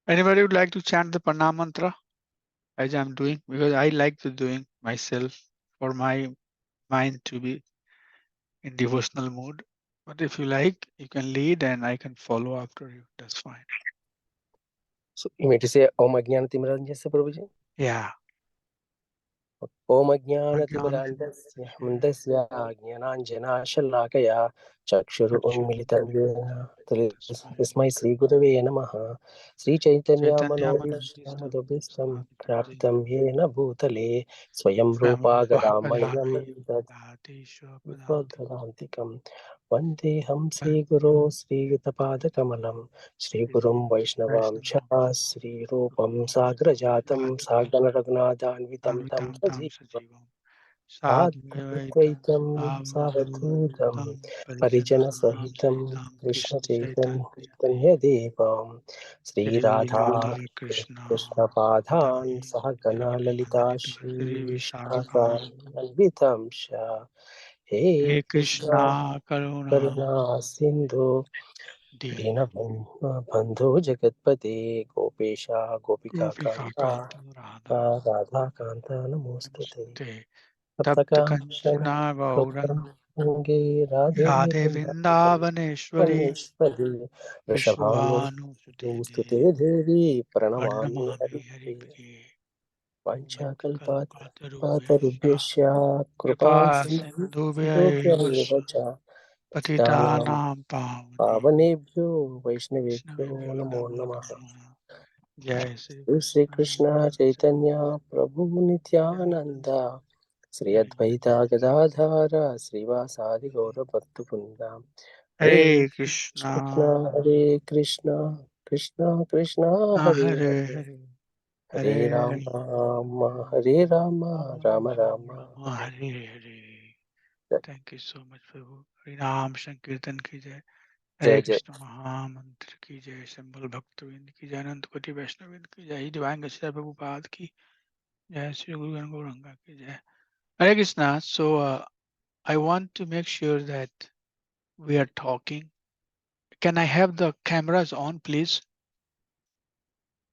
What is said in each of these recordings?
Anybody would like to chant the Pranam mantra as I'm doing? Because I like to doing myself for my mind to be in devotional mood. But if you like, you can lead and I can follow after you. That's fine. So you mean to say Om Ajnanatimirandasya Prabhuji? Yeah. Om Ajnanatimirandasya Mandasya Jnananjanashallakaya Chakshuru Unmilitam Yena Tasmai Sri Gurave Namaha Sri Chaitanya Chaitanya Manobishtam Manavishtam Madhubhistam Swapitam Praptam Yena Bhutale Swayam Rupa Swamrupa Gadamayam Gadamaya Dati Swapadanti Padhantikam Vandeham Sri Guru Sri Gitapadakamalam Sri Gurum Vaishnavam Cha Sri Rupam Sagrajatam Sagana Raghunathanvitam Tam Anvitam Tam Sajivam Sajivam Sadvaitam Advaitam Savadhutam Savadhutam Parijana Parijanam Sahitam Sahitam Krishna Krishna Chaitanya Chaitanya Devam Sri Shri Radha Radha Krishna Krishna Padhan Radharani Sahagana Lalita Lalita Shri Shri Vishakam Vishakam Anvitam Shah He Hare Krishna Krishna Karuna Karuna Sindhu Dina Deenabandhu Jagatpate Gopesha Gopika Gopika Kanta Kanta Radha Radha Kanta Namostate Namaste Tapta Taptakam Kanchana Gauranga Gaurange Radhe Radhe Vrindavaneshwari Vrindavaneshwari Vrishabhanu Vishwanu Sudede Sute Devi Pranamami Pranamami Hari Hari Priye Panchakalpat Kalpatarubhyascha Patarubhyasya Kripa Kripa Sindhubhya Sindhubhyeva Cha Patitanam Patitanam Pavane Pavanebhyo Vaishnavebhyo Vaishnavibhyo Namo Namo Namaha Namo Jai Sri Shri Krishna Krishna Chaitanya Prabhu Nityananda Sri Advaita Gadadhara Srivasadi Gaura Bhaktapunda Hare Hare Krishna Krishna Hare Krishna Krishna Krishna Hare Hare Hare Hare Hare Hare Rama Hare Rama Rama Rama Rama Hare Hare Hare. Thank you so much, Prabhu. Harinam Sankirtan ki jai. Jai Hare Jai Krishna Mahamantra ki jai. Symbol Bhaktavind ki jai. Anant Koti Vaishnavind ki jai. Divine Gachara Prabhupada ki jai. Sri Guru Gauranga ki jai. Hare Krishna. So I want to make sure that we are talking. Can I have the cameras on, please?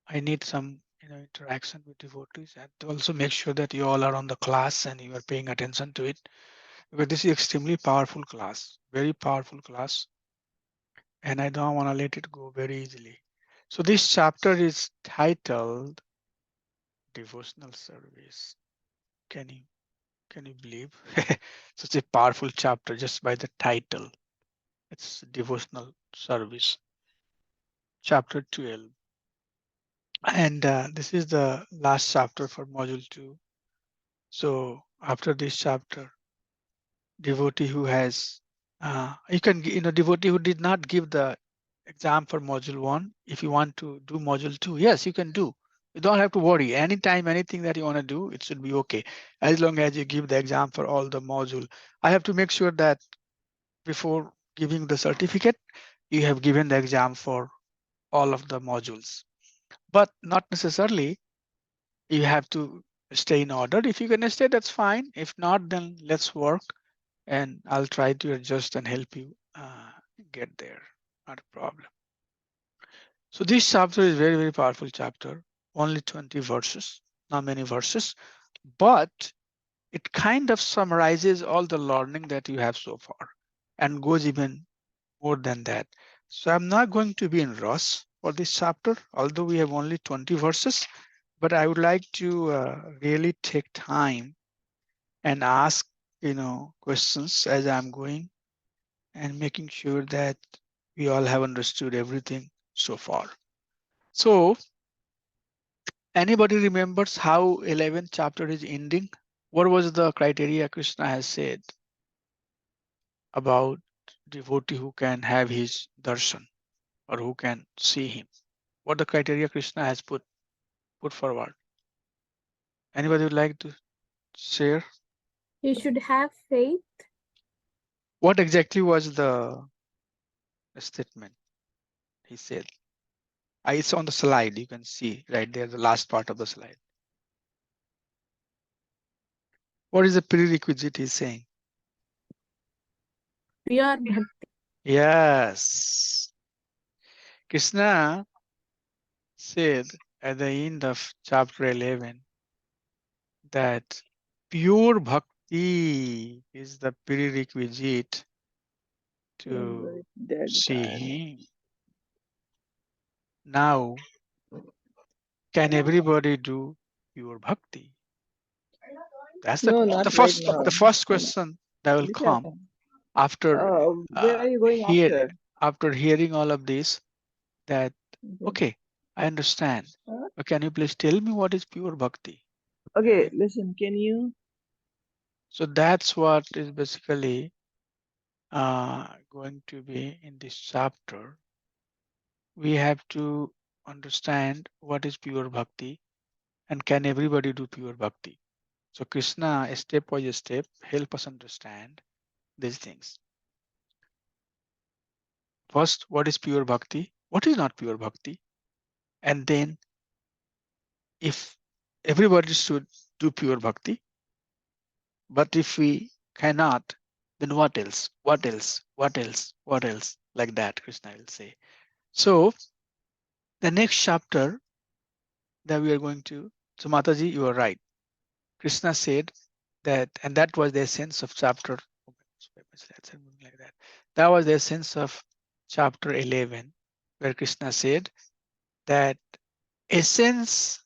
I need some interaction with devotees and to also make sure that you all are on the class and you are paying attention to it because this is extremely powerful class, very powerful class, and I don't want to let it go very easily. So this chapter is titled Devotional Service. Can you can you believe such a powerful chapter just by the title? It's Devotional Service, chapter 12. And this is the last chapter for module 2. So after this chapter, devotee who has, devotee who did not give the exam for module 1, if you want to do module 2, yes, you can do. You don't have to worry. Anytime, anything that you want to do, it should be okay. As long as you give the exam for all the module. I have to make sure that before giving the certificate, you have given the exam for all of the modules. But not necessarily you have to stay in order. If you're going to stay, that's fine. If not, then let's work and I'll try to adjust and help you get there. Not a problem. So this chapter is very, very powerful chapter. Only 20 verses, not many verses, but it kind of summarizes all the learning that you have so far and goes even more than that. So I'm not going to be in rush for this chapter, although we have only 20 verses, but I would like to really take time and ask, questions as I'm going and making sure that we all have understood everything so far. So anybody remembers how 11th chapter is ending? What was the criteria Krishna has said about devotee who can have his darshan or who can see him? What the criteria Krishna has put forward? Anybody would like to share? You should have faith. What exactly was the statement he said? It's on the slide. You can see right there, the last part of the slide. What is the prerequisite he's saying? Pure bhakti. Yes. Krishna said at the end of chapter 11 that pure bhakti is the prerequisite to That see guy. him. Now, can everybody do pure bhakti? That's No, the not right first now. the first question that will Later. come after Where are you going after? after hearing all of this. That Okay. okay, I understand. Huh? But can you please tell me what is pure bhakti? Okay, Right? listen, can you? So that's what is basically going to be in this chapter. We have to understand what is pure bhakti and can everybody do pure bhakti. So Krishna, step by step, help us understand these things. First, what is pure bhakti? What is not pure bhakti? And then if everybody should do pure bhakti, but if we cannot, then what else? What else? What else? What else? Like that, Krishna will say. So the next chapter that we are going to, so Mataji, you are right. Krishna said that, and that was the essence of chapter, like that. That was the essence of chapter 11, where Krishna said that essence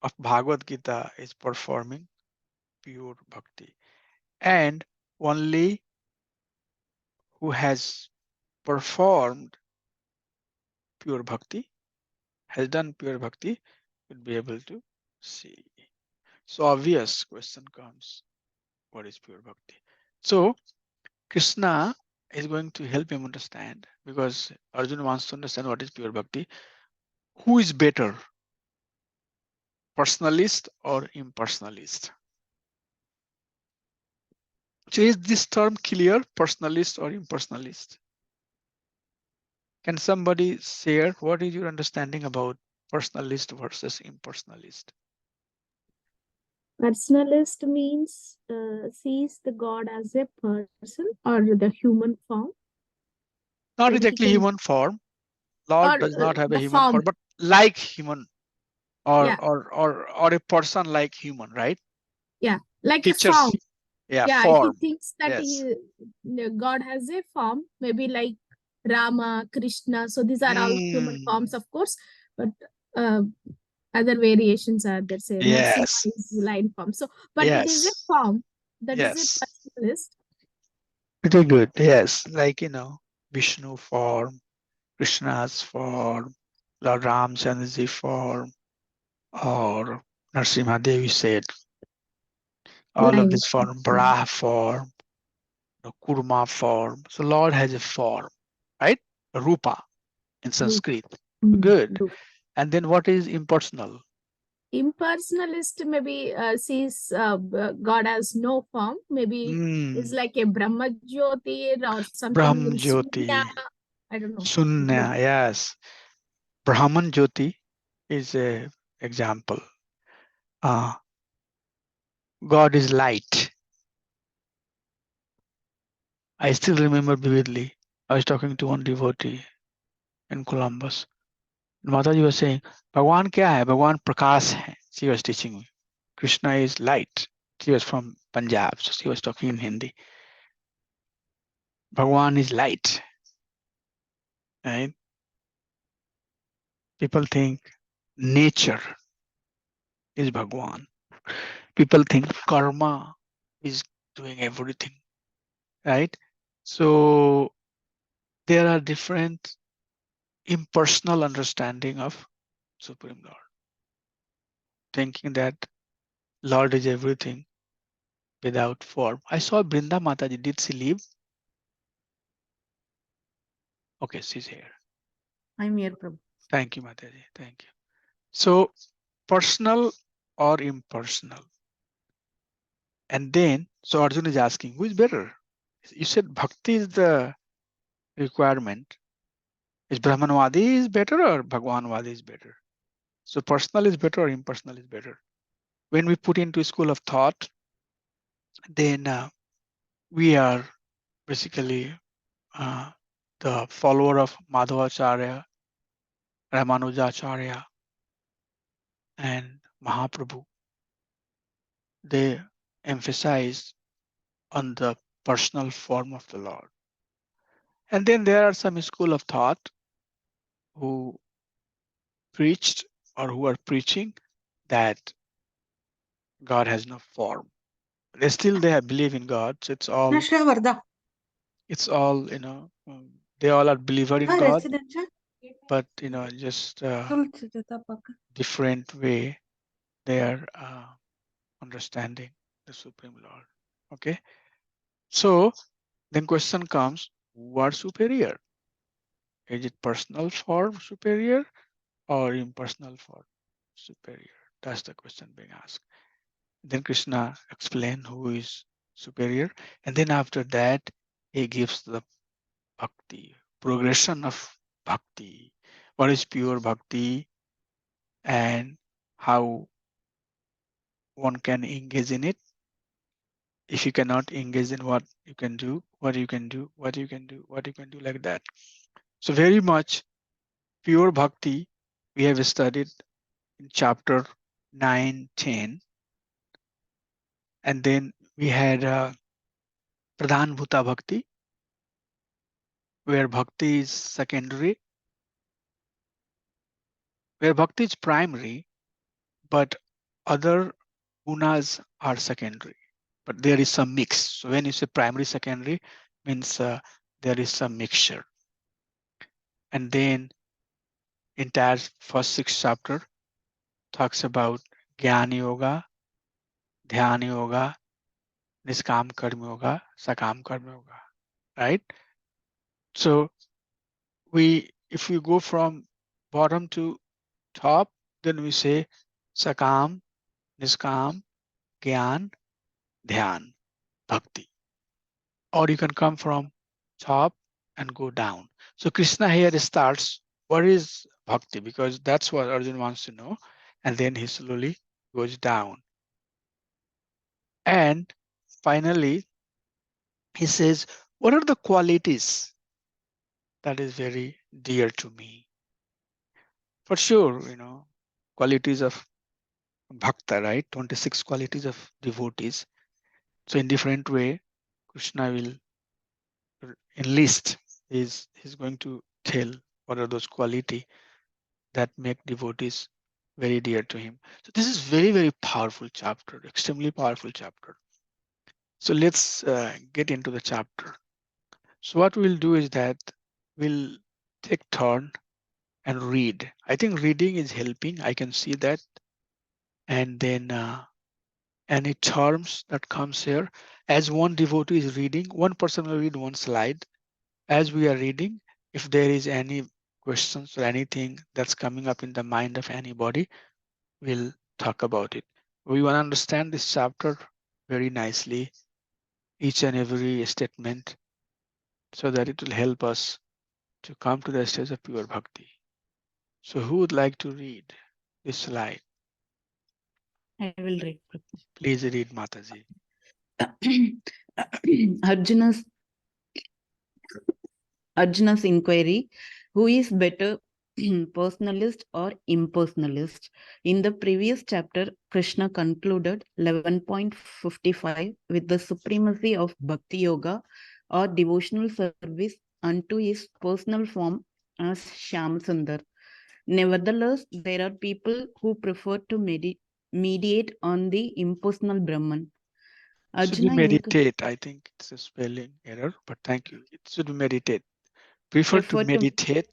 of Bhagavad Gita is performing pure bhakti. And only who has performed pure bhakti, has done pure bhakti, will be able to see. So obvious question comes, what is pure bhakti? So Krishna is going to help him understand because Arjuna wants to understand what is pure bhakti. Who is better, personalist or impersonalist? So is this term clear, personalist or impersonalist? Can somebody share what is your understanding about personalist versus impersonalist? Personalist means sees the God as a person or the human form. Not Then he exactly can, human form. Lord or does not have a the human form. form, but like human Yeah, or a person like human, right? yeah, like a Features, form. yeah, Yeah, he form. thinks that Yes. God has a form, maybe like Rama, Krishna. So these are all human forms, Mm, of course, but uh, other variations are there. Say Narsimha yes. is line form. So, but it is a Yes. form that is a Yes. personalist. Pretty good. Yes. Like, Vishnu form, Krishna's form, Lord Ramchandraji form, or Narsimha Devi said, all of Line. this form, Bra form, Kurma form. So Lord has a form, right? Rupa in Loop. Sanskrit. Good. Loop. And then what is impersonal? Impersonalist maybe sees God as no form. Maybe is Mm, like a Brahma Jyoti or something Brahm in Sunya. Jyoti, I don't know. Sunya, yes. Brahman Jyoti is a example. Uh, God is light. I still remember vividly. I was talking to one devotee in Columbus. Mataji was saying, Bhagwan kya hai? Bhagwan Prakash hai. She was teaching me. Krishna is light. She was from Punjab, so she was talking in Hindi. Bhagwan is light. Right? People think nature is Bhagwan. People think karma is doing everything. Right? So there are different impersonal understanding of Supreme Lord, thinking that Lord is everything without form. I saw Brinda Mataji. Did she leave? Okay, she's here. I'm here, Prabhu. Thank you, Mataji. Thank you. So, personal or impersonal? And then, so Arjun is asking, who is better? You said bhakti is the requirement. Is Brahmanwadi is better or Bhagwanwadi is better? So, personal is better or impersonal is better? When we put into school of thought, then we are basically the follower of Madhvacharya, Ramanujacharya, and Mahaprabhu, they emphasize on the personal form of the Lord. And then there are some school of thought who preached or who are preaching that God has no form. They have believe in God. So it's all, they all are believer in God, but just different way they are understanding the Supreme Lord. Okay. So then question comes, what superior? Is it personal form superior or impersonal form superior? That's the question being asked. Then Krishna explains who is superior. And then after that, he gives the bhakti, progression of bhakti. What is pure bhakti and how one can engage in it. If you cannot engage in what you can do, what you can do, what you can do, what you can do, like that. So very much pure bhakti we have studied in chapter 9, 10. And then we had Pradhan Bhuta Bhakti, where bhakti is secondary, where bhakti is primary, but other gunas are secondary. But there is some mix. So when you say primary, secondary, means there is some mixture. And then entire first 6 chapter talks about Jnana Yoga, Dhyana Yoga, Niskam Karma Yoga, Sakam Karma Yoga, right? So if we go from bottom to top, then we say Sakam, Niskam, Gyan, Dhyan, Bhakti. Or you can come from top and go down. So Krishna here starts, what is Bhakti? Because that's what Arjun wants to know. And then he slowly goes down. And finally, he says, what are the qualities that is very dear to me? For sure, qualities of bhakta, right? 26 qualities of devotees. So in different way, Krishna will enlist, he's going to tell what are those qualities that make devotees very dear to him. So this is very, very powerful chapter, extremely powerful chapter. So let's get into the chapter. So what we'll do is that we'll take turn and read. I think reading is helping. I can see that. And then any terms that comes here, as one devotee is reading, one person will read one slide. As we are reading, if there is any questions or anything that's coming up in the mind of anybody, we'll talk about it. We want to understand this chapter very nicely, each and every statement, so that it will help us to come to the stage of pure bhakti. So who would like to read this slide? I will read. Please read, Mataji. Arjuna's Arjuna's inquiry: who is better, personalist or impersonalist? In the previous chapter, Krishna concluded 11.55 with the supremacy of Bhakti Yoga or devotional service unto his personal form as Shyamsundar. Nevertheless, there are people who prefer to mediate on the impersonal Brahman. Should be Arjuna meditate. I think it's a spelling error, but thank you. It should be meditate. Prefer to prefer to meditate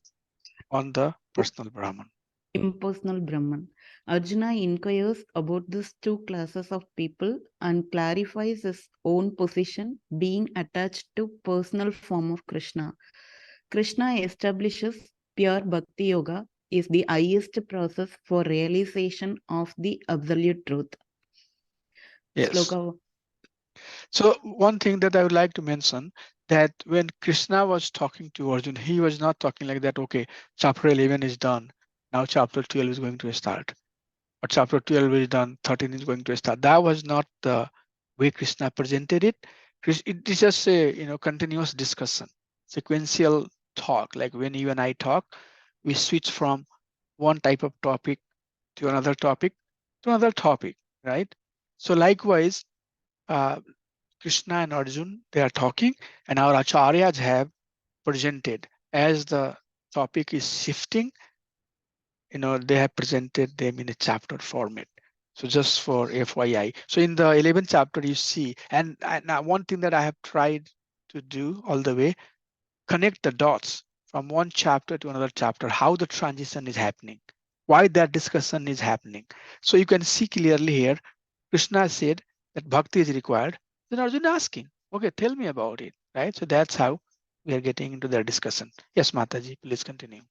on the personal Brahman. impersonal Brahman. Arjuna inquires about these two classes of people and clarifies his own position being attached to personal form of Krishna. Krishna establishes pure Bhakti Yoga is the highest process for realization of the absolute truth. Yes. Sloka. So one thing that I would like to mention, that when Krishna was talking to Arjun, he was not talking like that, okay, chapter 11 is done. Now chapter 12 is going to start. Or chapter 12 is done, 13 is going to start. That was not the way Krishna presented it. It is just a continuous discussion, sequential talk. Like when you and I talk, we switch from one type of topic to another topic to another topic, right? So likewise, Krishna and Arjun, they are talking, and our acharyas have presented as the topic is shifting, they have presented them in a chapter format. So just for FYI. So in the 11th chapter, you see, and now one thing that I have tried to do all the way, connect the dots from one chapter to another chapter, how the transition is happening, why that discussion is happening. So you can see clearly here, Krishna said that bhakti is required. Then Arjuna asking, okay, tell me about it, right? So that's how we are getting into their discussion. Yes, Mataji, please continue.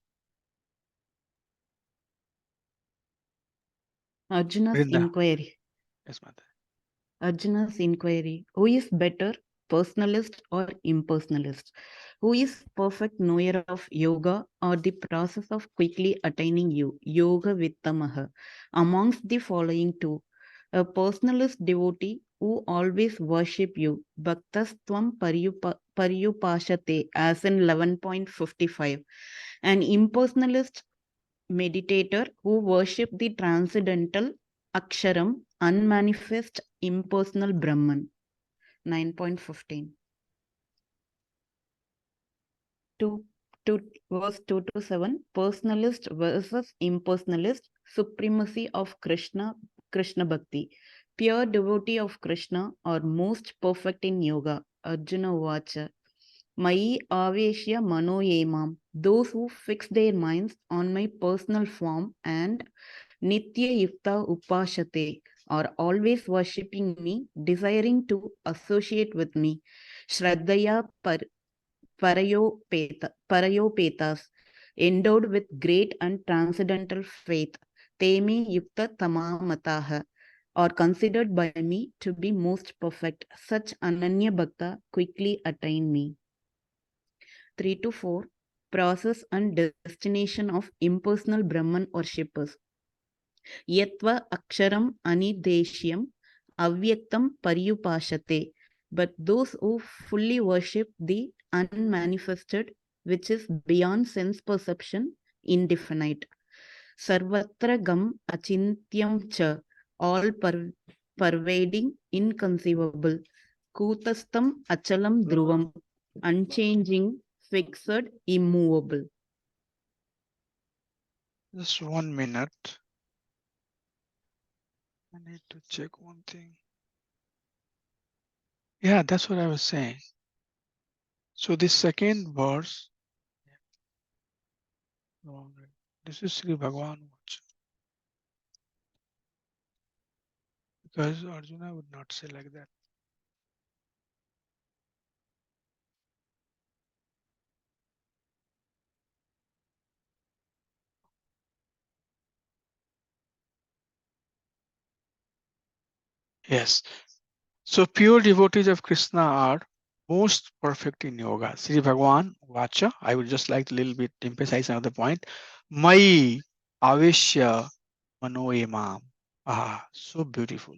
Arjuna's Vrinda. inquiry. Yes, Mataji. Arjuna's inquiry. Who is better, personalist or impersonalist? Who is perfect knower of yoga or the process of quickly attaining you? Yoga Vittamaha. Amongst the following two, a personalist devotee who always worship you, Bhaktastvam Paryupashate, as in 11.55. An impersonalist meditator who worship the transcendental Aksharam, unmanifest impersonal Brahman. 9.15. 2 verse 2 to 7. Personalist versus impersonalist. Supremacy of Krishna Bhakti. Pure devotee of Krishna or most perfect in yoga. Arjuna Vacha. Mai Aveshya Manoyemam. Those who fix their minds on my personal form and Nitya Yukta Upashate are always worshipping me, desiring to associate with me. Shraddhaya Parayopetas, endowed with great and transcendental faith. Teme Yukta Tamamataha, are considered by me to be most perfect. Such Ananya Bhakta quickly attain me. 3 to 4. Process and destination of impersonal Brahman worshippers. Yatva Aksharam Anideshyam Avyaktam Paryupashate. But those who fully worship the unmanifested, which is beyond sense perception, indefinite. Sarvatra Gam Achintyam Cha, all pervading, inconceivable. Kutastam Achalam Dhruvam, unchanging, fixed, immovable. Just 1 minute. I need to check one thing. Yeah, that's what I was saying. So this second verse, this is Sri Bhagavan Vacha. Because Arjuna would not say like that. Yes. So pure devotees of Krishna are most perfect in yoga. Sri Bhagavan Vacha. I would just like to little bit emphasize another point. Mai Aveshya Manoyemam. Ah, so beautiful.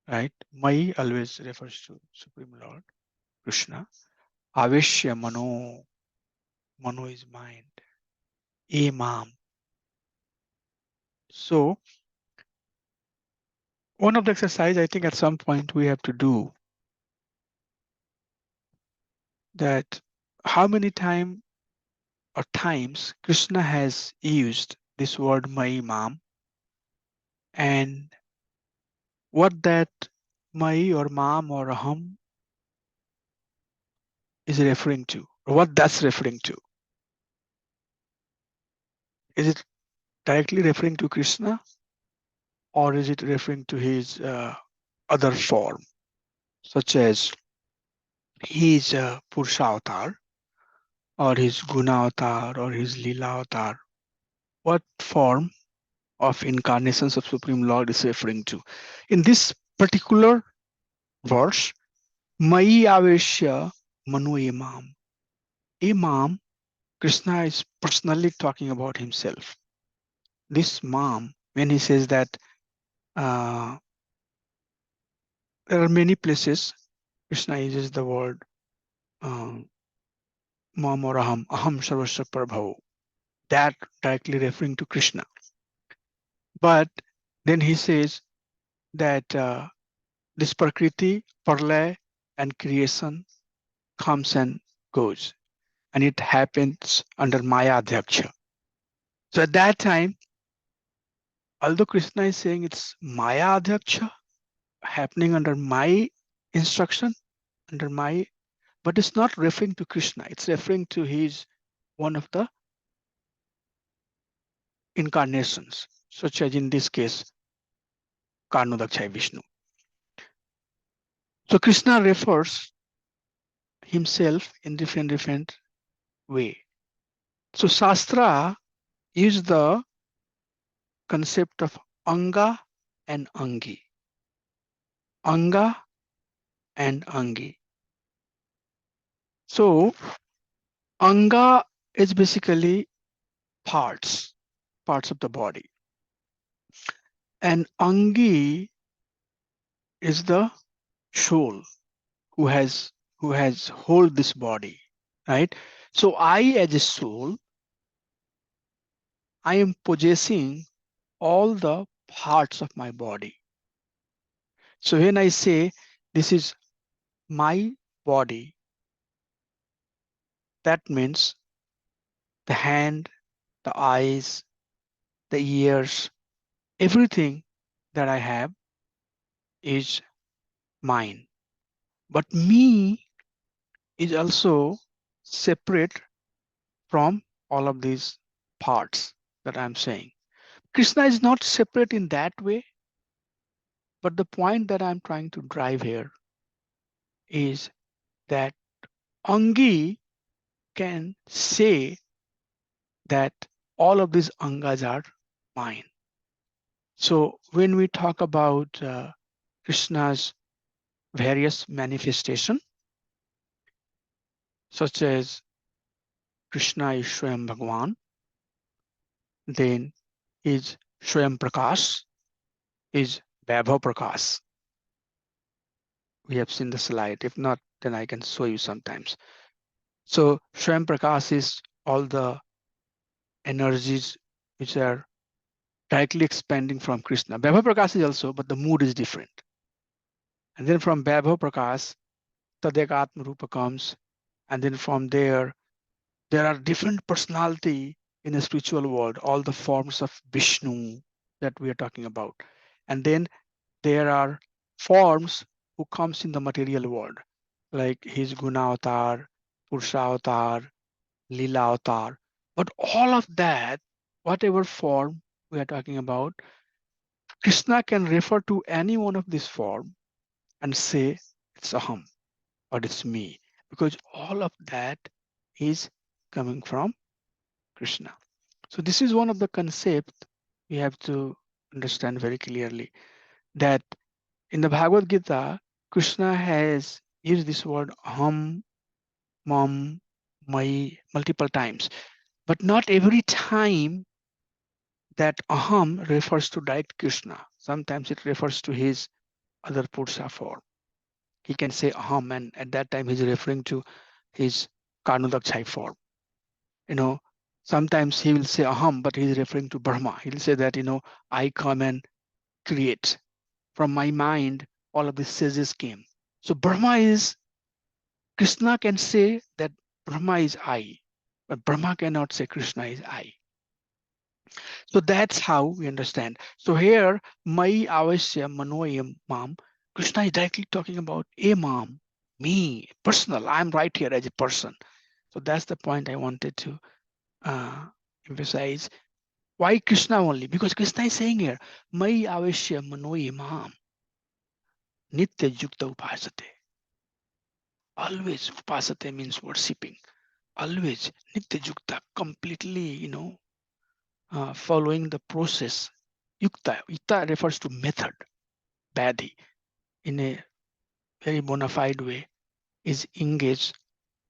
Right? Mai always refers to Supreme Lord Krishna. Aveshya Mano. Mano is mind. Emam. So one of the exercise I think at some point we have to do that how many times Krishna has used this word Mai Mam, and what that Mai or Mam or Aham is referring to, or what that's referring to. Is it directly referring to Krishna, or is it referring to his other form, such as his Purusha avatar, or his Guna avatar, or his Lila avatar? What form of incarnations of Supreme Lord is referring to? In this particular verse, Mai Aveshya Manu Imam. Imam, Krishna is personally talking about himself. This Mam, when he says that there are many places Krishna uses the word Mam or Aham Sarvasya Prabhav. that directly referring to Krishna. But then he says that this Prakriti, Parlay, and creation comes and goes, and it happens under Maya Adhyaksha. So at that time, although Krishna is saying it's Maya Adhyaksha happening under my instruction, under my, but it's not referring to Krishna. It's referring to his one of the incarnations, such as in this case, Karnodakshay Vishnu. So Krishna refers himself in different way. So Shastra is the concept of Anga and Angi. Anga and Angi. So Anga is basically parts of the body. And Angi is the soul who has hold this body, right? So I as a soul, I am possessing all the parts of my body. So when I say this is my body, that means the hand, the eyes, the ears, everything that I have is mine. But me is also separate from all of these parts that I'm saying. Krishna is not separate in that way, but the point that I'm trying to drive here is that Angi can say that all of these Angas are mine. So when we talk about Krishna's various manifestation, such as Krishna is Swayam Bhagwan, then is Swayam Prakash, is Vaibhav Prakash. We have seen the slide. If not, then I can show you sometimes. So Swayam Prakash is all the energies which are directly expanding from Krishna. Vaibhav Prakash is also, but the mood is different. And then from Vaibhav Prakash, Tadekatma Rupa comes. And then from there are different personality in the spiritual world, all the forms of Vishnu that we are talking about. And then there are forms who comes in the material world, like his Guna Avatar, Purusha Avatar, Lila Avatar. But all of that, whatever form we are talking about, Krishna can refer to any one of this form and say it's Aham or it's me, because all of that is coming from Krishna. So this is one of the concepts we have to understand very clearly, that in the Bhagavad Gita, Krishna has used this word Aham, Mam, Mai multiple times, but not every time that Aham refers to direct Krishna. Sometimes it refers to his other Purusha form. He can say Aham, and at that time he's referring to his Karnodakshai form. Sometimes he will say Aham, but he's referring to Brahma. He'll say that, I come and create. From my mind, all of these sages came. So Krishna can say that Brahma is I, but Brahma cannot say Krishna is I. So that's how we understand. So here, Mai Avasya Manoyam Mam, Krishna is directly talking about a Mam, me, personal. I'm right here as a person. So that's the point I wanted to emphasize. Why Krishna only? Because Krishna is saying here, Mai Avasya Manoyam Mam, Nitya Yukta Upasate. Always Upasate means worshipping. Always Nitya Yukta, completely, following the process. Yukta refers to method. Badhi, in a very bona fide way, is engaged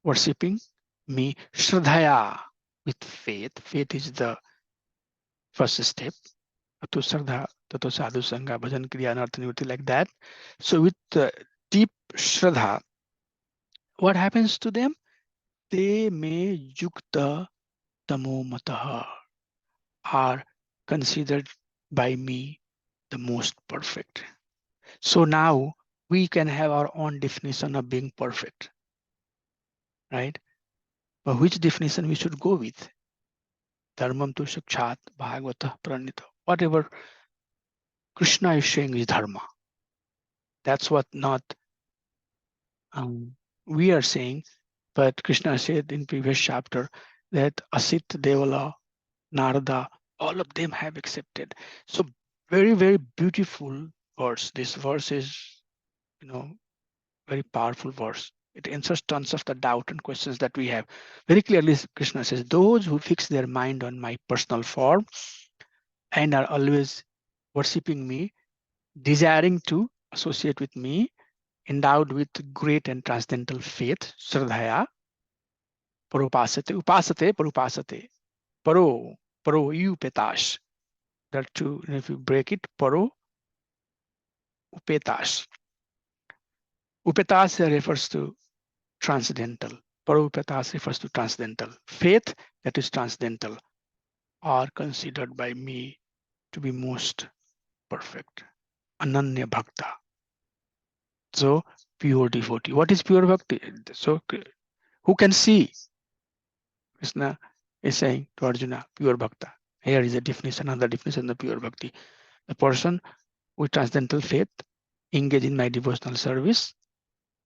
worshipping me. Shraddhaya, with faith. Faith is the first step. Ato Shraddha, Tato Sadhu Sangha, Bhajan Kriya, Anartha Nivritti, like that. So with deep Shraddha, what happens to them? They may yukta uttamo mataha, are considered by me the most perfect. So now we can have our own definition of being perfect, right? But which definition we should go with? Dharmam tu sakshat bhagavata pranita. Whatever Krishna is saying is dharma. That's what not we are saying. But Krishna said in previous chapter that Asit, Devala, Narada, all of them have accepted. So very, very beautiful verse. This verse is, very powerful verse. It answers tons of the doubt and questions that we have. Very clearly, Krishna says, those who fix their mind on my personal form and are always worshipping me, desiring to associate with me, endowed with great and transcendental faith, Shraddhaya, Parupasate, Upasate, Parupasate, Paro, Upetash. That too, if you break it, Paro, Upetash. Upetas refers to transcendental. Paro Upetas refers to transcendental. Faith that is transcendental are considered by me to be most perfect. Ananya Bhakta. So, pure devotee. What is pure bhakti? So, who can see? Krishna is saying to Arjuna, pure bhakta. Here is a definition, another definition of pure bhakti. The person with transcendental faith engage in my devotional service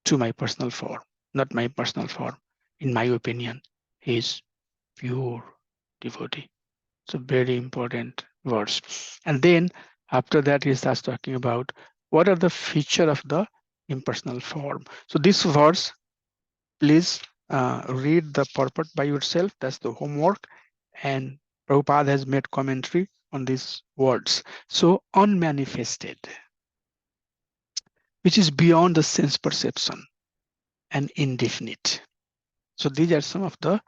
to my personal form, not my personal form. In my opinion, he is pure devotee. It's a very important verse. And then after that, he starts talking about what are the feature of the impersonal form. So this verse, please read the purport by yourself. That's the homework. And Prabhupada has made commentary on these words. So unmanifested, which is beyond the sense perception and indefinite. So these are some of the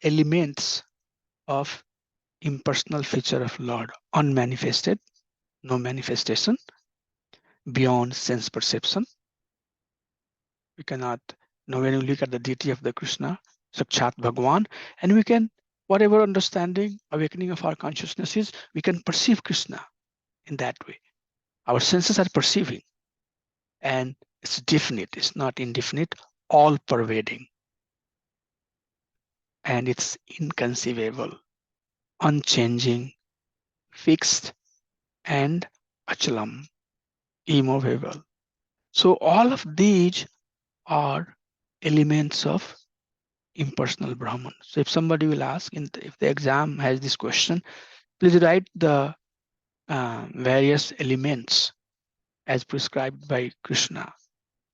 elements of impersonal feature of Lord. Unmanifested, no manifestation, beyond sense perception. We cannot know when you look at the deity of the Krishna, Sakshat Bhagwan, and we can, whatever understanding, awakening of our consciousness is, we can perceive Krishna in that way. Our senses are perceiving, and it's definite, it's not indefinite, all pervading. And it's inconceivable, unchanging, fixed, and achalam, immovable. So all of these are elements of impersonal Brahman. So if somebody will ask, if the exam has this question, please write the various elements as prescribed by Krishna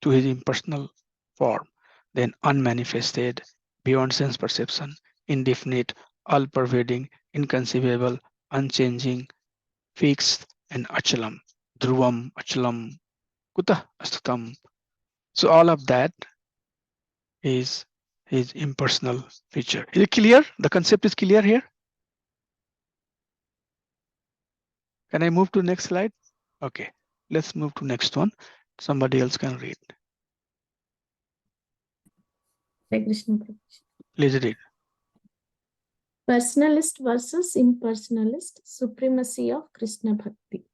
to his impersonal form, then unmanifested, beyond sense perception, indefinite, all-pervading, inconceivable, unchanging, fixed, and achalam, dhruvam, achalam, kutah astutam. So all of that is his impersonal feature. Is it clear? The concept is clear here? Can I move to next slide? Okay, let's move to next one. Somebody else can read. Hare Krishna Prabhu. Please read. Personalist versus impersonalist, supremacy of Krishna Bhakti.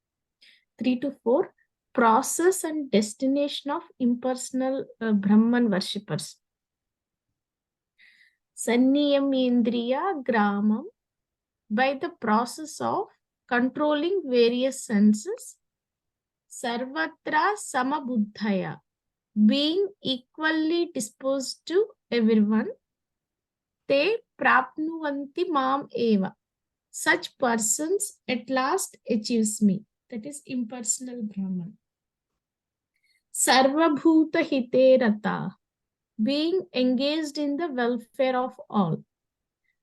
3 to 4, process and destination of impersonal Brahman worshippers. Sanniyam Indriya Gramam, by the process of controlling various senses. Sarvatra Samabuddhaya, being equally disposed to everyone. Te prapnuvanti mam eva. Such persons at last achieves me. That is impersonal Brahman. Sarvabhuta hite rata, being engaged in the welfare of all.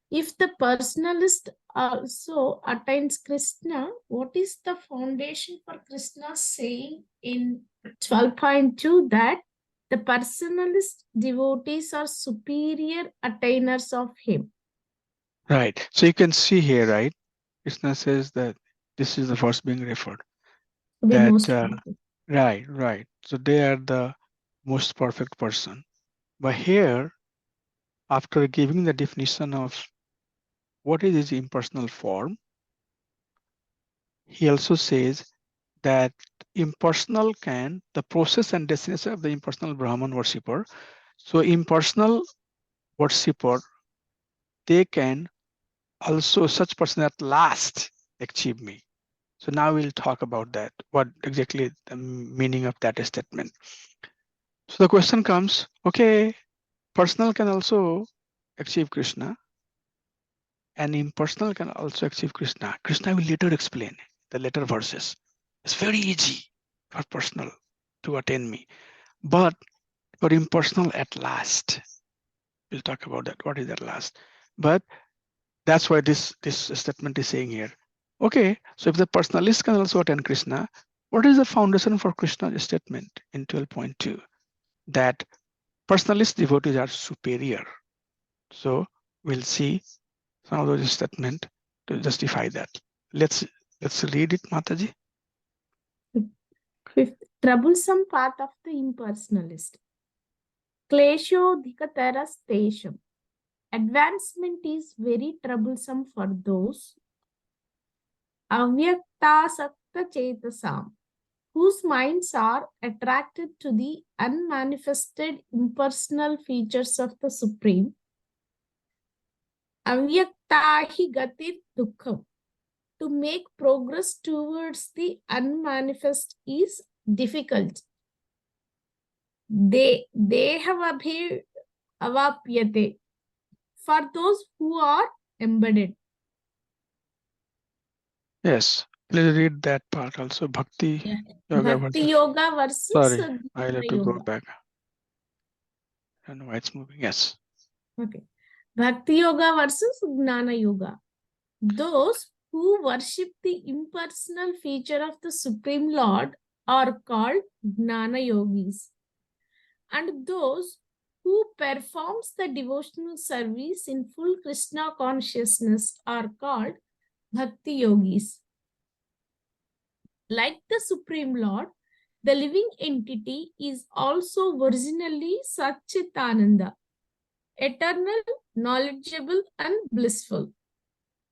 If the personalist also attains Krishna, what is the foundation for Krishna saying in 12.2 that the personalist devotees are superior attainers of him? Right. So you can see here, right? Krishna says that this is the verse being referred. The That most perfect. right. So they are the most perfect person. But here, after giving the definition of what is his impersonal form. He also says that the process and destination of the impersonal Brahman worshipper. So impersonal worshipper, they can also, such person at last achieve me. So now we'll talk about that, what exactly the meaning of that statement. So the question comes, okay, personal can also achieve Krishna and impersonal can also achieve Krishna. Krishna will later explain the later verses. It's very easy for personal to attain me, but for impersonal at last. We'll talk about that. What is at last? But that's why this statement is saying here. Okay, so if the personalist can also attain Krishna, what is the foundation for Krishna's statement in 12.2? That personalist devotees are superior. So we'll see some of those statements to justify that. Let's read it, Mataji. Fifth, troublesome path of the impersonalist. Kleshodhikataras tesham. Advancement is very troublesome for those avyaktasakta chetasam, whose minds are attracted to the unmanifested impersonal features of the Supreme. Avyaktahi gatir dukkham. To make progress towards the unmanifest is difficult. They have avapyate for those who are embedded. Yes, please read that part also. Bhakti Yoga Bhakti versus. Yoga versus Sorry, Jnana I'll have to go Yoga. back. I don't know why it's moving. Yes. Okay. Bhakti Yoga versus Jnana Yoga. Those who worship the impersonal feature of the Supreme Lord are called Jnana Yogis. And those who performs the devotional service in full Krishna consciousness are called Bhakti Yogis. Like the Supreme Lord, the living entity is also originally Satchitananda, eternal, knowledgeable, and blissful.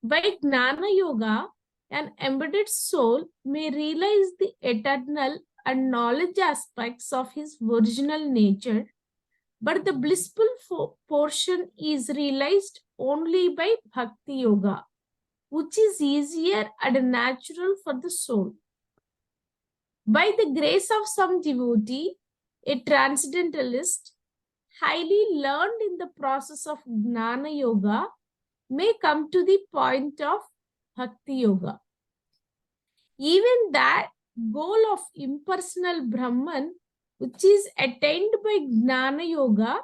By Jnana Yoga, an embedded soul may realize the eternal and knowledge aspects of his original nature, but the blissful portion is realized only by Bhakti Yoga, which is easier and natural for the soul. By the grace of some devotee, a transcendentalist, highly learned in the process of Jnana Yoga, may come to the point of Bhakti Yoga. Even that goal of impersonal Brahman, which is attained by Jnana Yoga,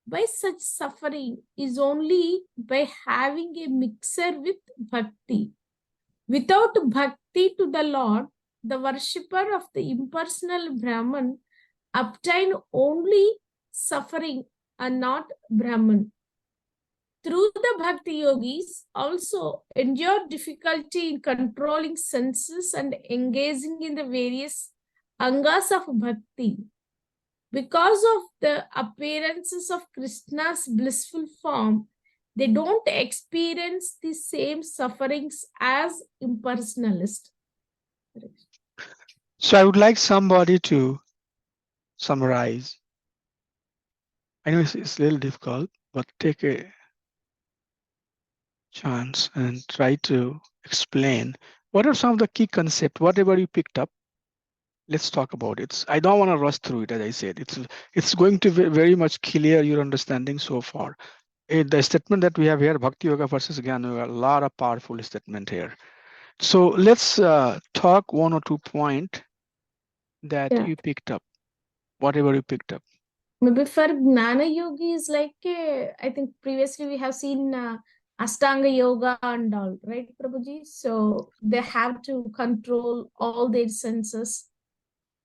by such suffering is only by having a mixer with Bhakti. Without Bhakti to the Lord, the worshipper of the impersonal Brahman obtain only suffering and not Brahman. Through the Bhakti Yogis also endure difficulty in controlling senses and engaging in the various angas of Bhakti. Because of the appearances of Krishna's blissful form, they don't experience the same sufferings as impersonalists. So I would like somebody to summarize. I know it's a little difficult, but take a chance and try to explain what are some of the key concepts, whatever you picked up. Let's talk about it. I don't want to rush through it, as I said. It's going to be very much clear your understanding so far. The statement that we have here, Bhakti Yoga versus Jnana Yoga, a lot of powerful statement here. So let's talk one or two points that you picked up, whatever you picked up. Maybe for Jnana Yogi is like, I think previously we have seen Ashtanga Yoga and all, right, Prabhuji? So they have to control all their senses.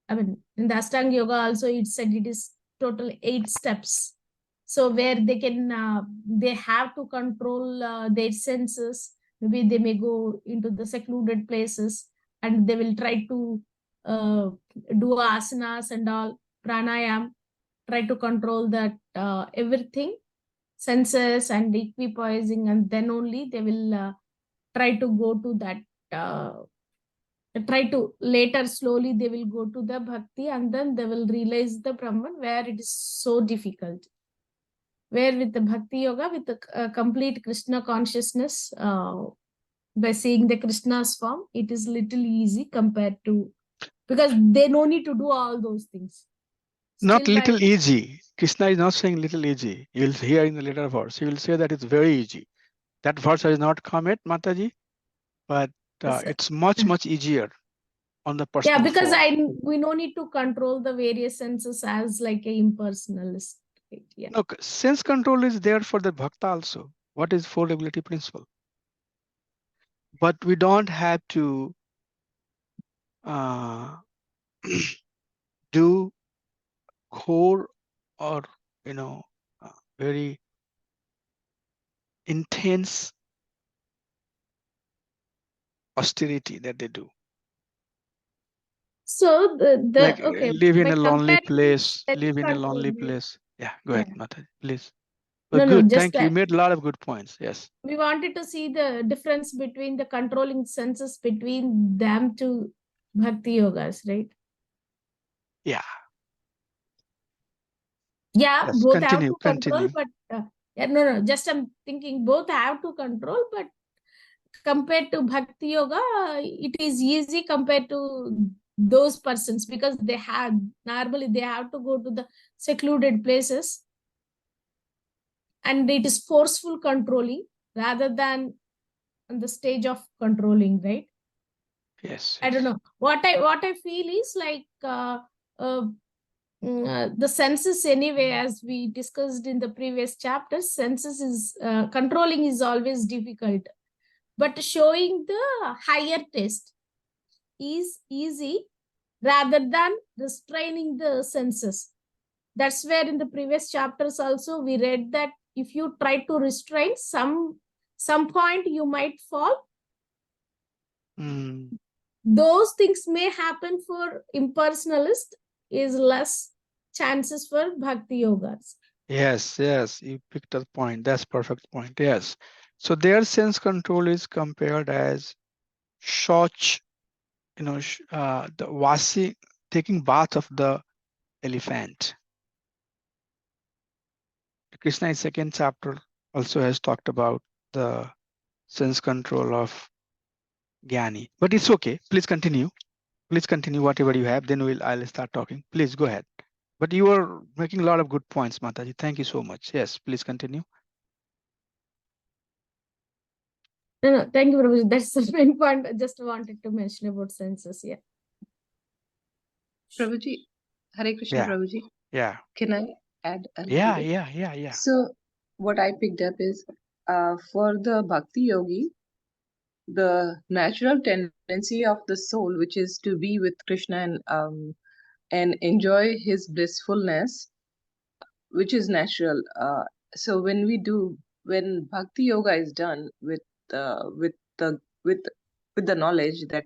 I mean, in the Ashtanga Yoga also it said it is total 8 steps. So where they can, they have to control their senses. Maybe they may go into the secluded places and they will try to do asanas and all, pranayam, try to control that everything. senses and equipoising, and then only they will try to go to that. Try to later slowly they will go to the bhakti, and then they will realize the Brahman, where it is so difficult. Where with the bhakti yoga, with the complete Krishna consciousness, by seeing the Krishna's form, it is little easy compared to, because they no need to do all those things. Not Still by little easy. Krishna is not saying little easy. You will hear in the later verse. He will say that it's very easy. That verse has not come yet, Mataji, but it's much easier on the personal because form. we no need to control the various senses as like a impersonalist. Right? Yeah. Look, sense control is there for the bhakta also. What is four regulatory principle? But we don't have to do core or very intense austerity that they do. So Like okay, live in by a lonely comparing place, self live in a control, lonely place. Yeah, go yeah. ahead, Mataji, please. No, But no, good, just thank you. You that made a lot of good points. Yes. we wanted to see the difference between the controlling senses between them to bhakti yogas, right? Yeah. Yeah, Yes. both have Continue. to control, Continue. but yeah, no, just I'm thinking both have to control, but compared to bhakti yoga, it is easy compared to those persons, because they have normally they have to go to the secluded places, and it is forceful controlling rather than on the stage of controlling, right? Yes. I don't know what I feel is like uh, the senses anyway, as we discussed in the previous chapters, senses is controlling is always difficult, but showing the higher taste is easy rather than restraining the senses. That's where in the previous chapters also we read that if you try to restrain some point, you might fall. Those things may happen for impersonalist, is less chances for bhakti yogas. Yes, yes, you picked a point. That's perfect point. Yes. So their sense control is compared as shoch, the washing, taking bath of the elephant. Krishna in second chapter also has talked about the sense control of Jnani. But it's okay. Please continue. Please continue whatever you have. Then I'll start talking. Please go ahead. But you are making a lot of good points, Mataji. Thank you so much. Yes, please continue. No, thank you, Prabhuji. That's the main point I just wanted to mention about senses. Yeah. Prabhuji, Hare Krishna, Yeah. Prabhuji. Yeah. Can I add a little Yeah, bit? yeah. So, what I picked up is for the Bhakti Yogi, the natural tendency of the soul, which is to be with Krishna and enjoy his blissfulness, which is natural. So when Bhakti Yoga is done with the with the knowledge that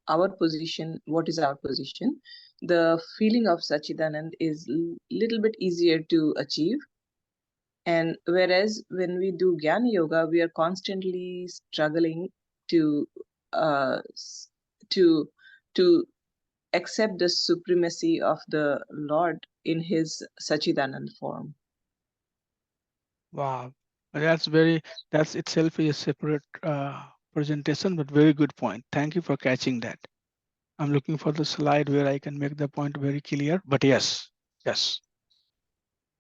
our position, what is our position, the feeling of Sachidanand is little bit easier to achieve. And whereas when we do Jnana Yoga, we are constantly struggling to to to accept the supremacy of the Lord in his Sachidanand form. Wow. That's itself is a separate presentation, but very good point. Thank you for catching that. I'm looking for the slide where I can make the point very clear, but yes.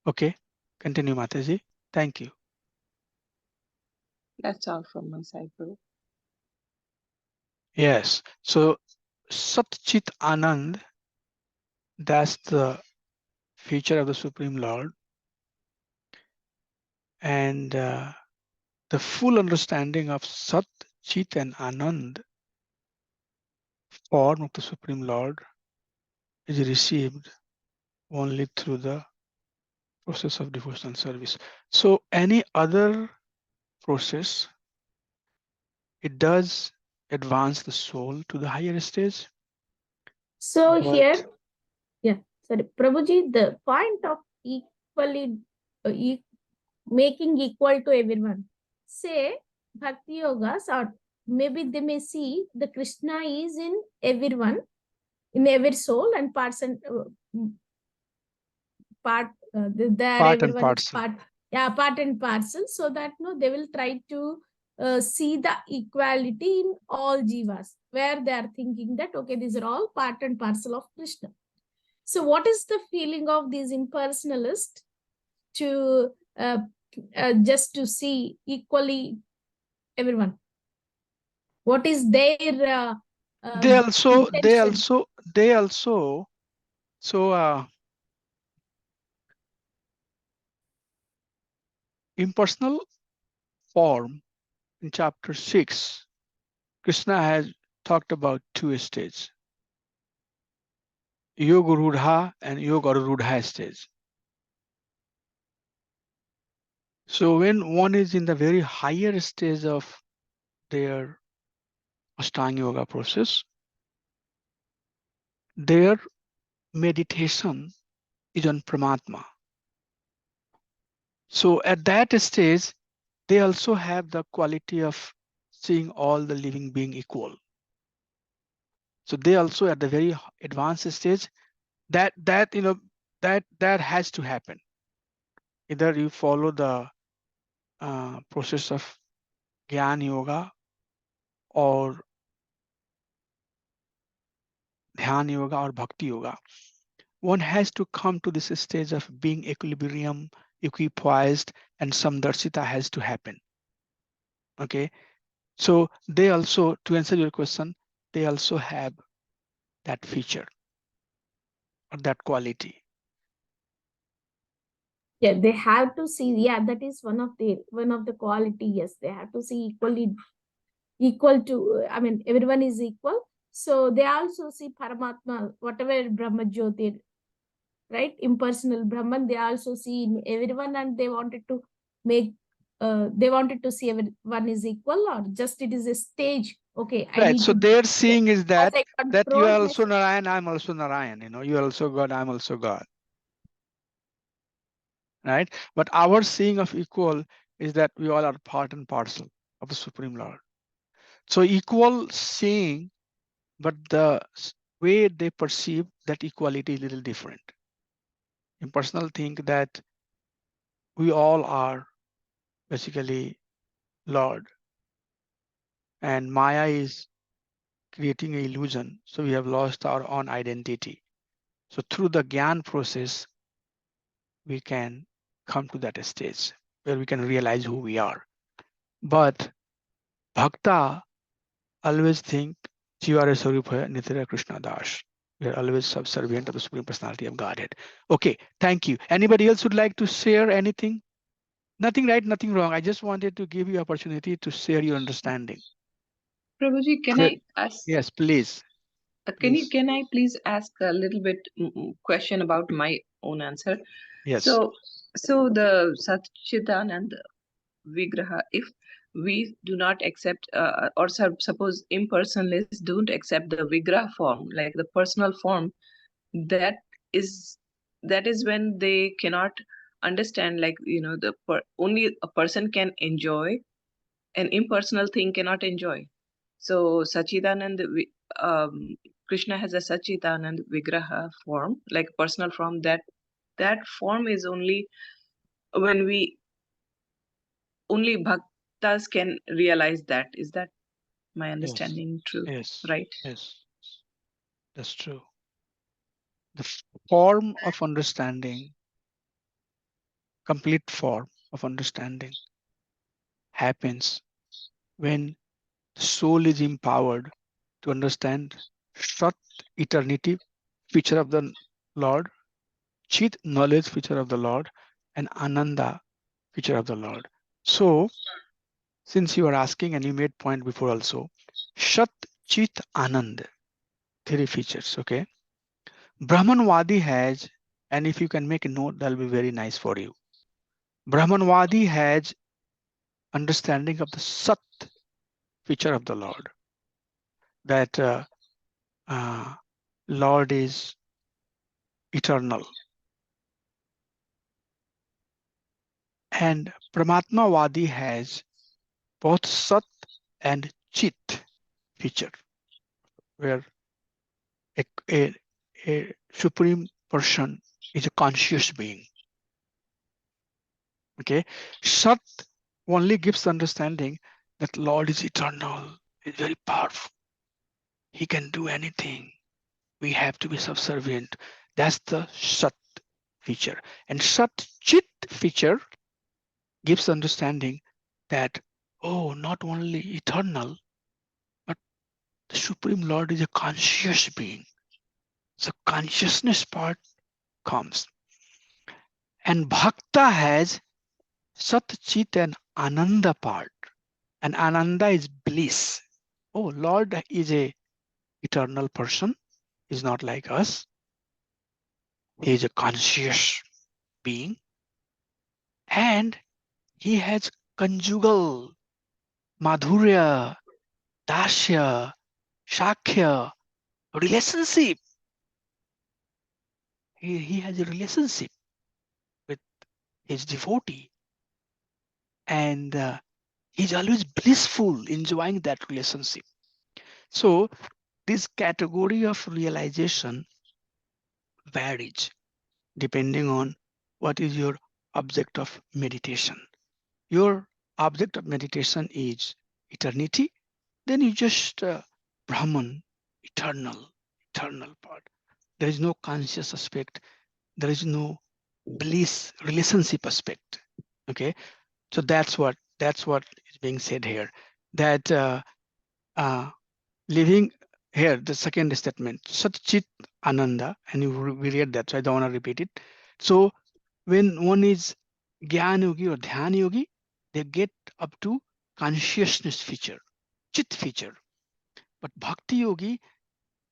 Okay, continue, Mataji. Thank you. That's all from my side, Prabhu. Yes, so Sat Chit Anand, that's the feature of the Supreme Lord. And the full understanding of Sat, Chit and Anand, form of the Supreme Lord, is received only through the process of devotional service. So any other process, it does advance the soul to the higher stage. So But here, yeah, sorry, Prabhuji, the point of equally making equal to everyone. Say Bhakti Yogas, or maybe they may see the Krishna is in everyone, in every soul, and parts and part there Part and everyone is parcel. part and parcel, so that no, they will try to see the equality in all jivas, where they are thinking that okay, these are all part and parcel of Krishna. So what is the feeling of these impersonalists to just to see equally everyone? What is their They intention? also, so impersonal form in chapter 6, Krishna has talked about two stages, Yoga Rudha and Yoga Arudha stage. So when one is in the very higher stage of their Ashtanga Yoga process, their meditation is on Paramatma. So at that stage, they also have the quality of seeing all the living being equal. So they also at the very advanced stage, that has to happen. Either you follow the process of Gyan Yoga or Dhyan Yoga or Bhakti Yoga. One has to come to this stage of being equilibrium, equipoised, and samdarsita has to happen. Okay, so they also, to answer your question, they also have that feature or that quality. Yeah, they have to see. Yeah, that is one of the quality. Yes, they have to see equal to. I mean, everyone is equal. So they also see Paramatma, whatever Brahma Jyoti, right? Impersonal Brahman. They also see in everyone, and they wanted to make. They wanted to see everyone is equal, or just it is a stage. Okay, I Right. need So to. their seeing is that As I you control are my. also Narayan, I'm also Narayan. You are also God, I'm also God. Right. But our seeing of equal is that we all are part and parcel of the Supreme Lord. So equal seeing, but the way they perceive that equality is a little different. Impersonal think that we all are basically Lord, and Maya is creating an illusion. So we have lost our own identity. So through the Gyan process, we can come to that stage where we can realize who we are. But Bhakta always think Jivara Sarupa Nitya Krishna Das. We are always subservient of the Supreme Personality of Godhead. Okay, thank you. Anybody else would like to share anything? Nothing right, nothing wrong. I just wanted to give you opportunity to share your understanding. Prabhuji, can Good. I ask? Yes, please. Please. Can I please ask a little bit question about my own answer? Yes. So the Satchitanand Vigraha, if we do not accept or suppose impersonalists don't accept the Vigraha form, like the personal form, that is when they cannot understand, like only a person can enjoy, an impersonal thing cannot enjoy. So Sachidanand, Krishna has a Sachidanand Vigraha form, like personal form. That form is only when we only bhaktas can realize that. Is that my Yes. understanding true? Yes. Right? Yes. That's true. The form of understanding, complete form of understanding, happens when the soul is empowered to understand Sat, eternity, feature of the Lord, Chit, knowledge, feature of the Lord, and Ananda, feature of the Lord. So, since you are asking and you made point before also, Shat, Chit, Anand, three features, okay? Brahmanwadi has, and if you can make a note, that'll be very nice for you. Brahmanwadi has understanding of the Sat, feature of the Lord, that Lord is eternal. And Paramatmavadi has both Sat and Chit feature, where a supreme person is a conscious being. Okay, Sat only gives understanding that Lord is eternal, is very powerful. He can do anything. We have to be subservient. That's the Sat feature. And Sat Chit feature gives understanding that, oh, not only eternal, but the Supreme Lord is a conscious being. So consciousness part comes. And Bhakta has Sat, Chit and Ananda part. And Ananda is bliss. Oh, Lord is a eternal person. He's not like us. He is a conscious being. And he has conjugal, madhurya, dasya, shakya, relationship. He has a relationship with his devotee. And he's always blissful, enjoying that relationship. So this category of realization varies depending on what is your object of meditation. Your object of meditation is eternity, then you just Brahman, eternal part. There is no conscious aspect. There is no bliss relationship aspect. Okay, so that's what is being said here. That living here, the second statement, Sat Chit Ananda, and we read that, so I don't want to repeat it. So when one is Gyan Yogi or Dhyan Yogi, they get up to consciousness feature, Chit feature. But Bhakti Yogi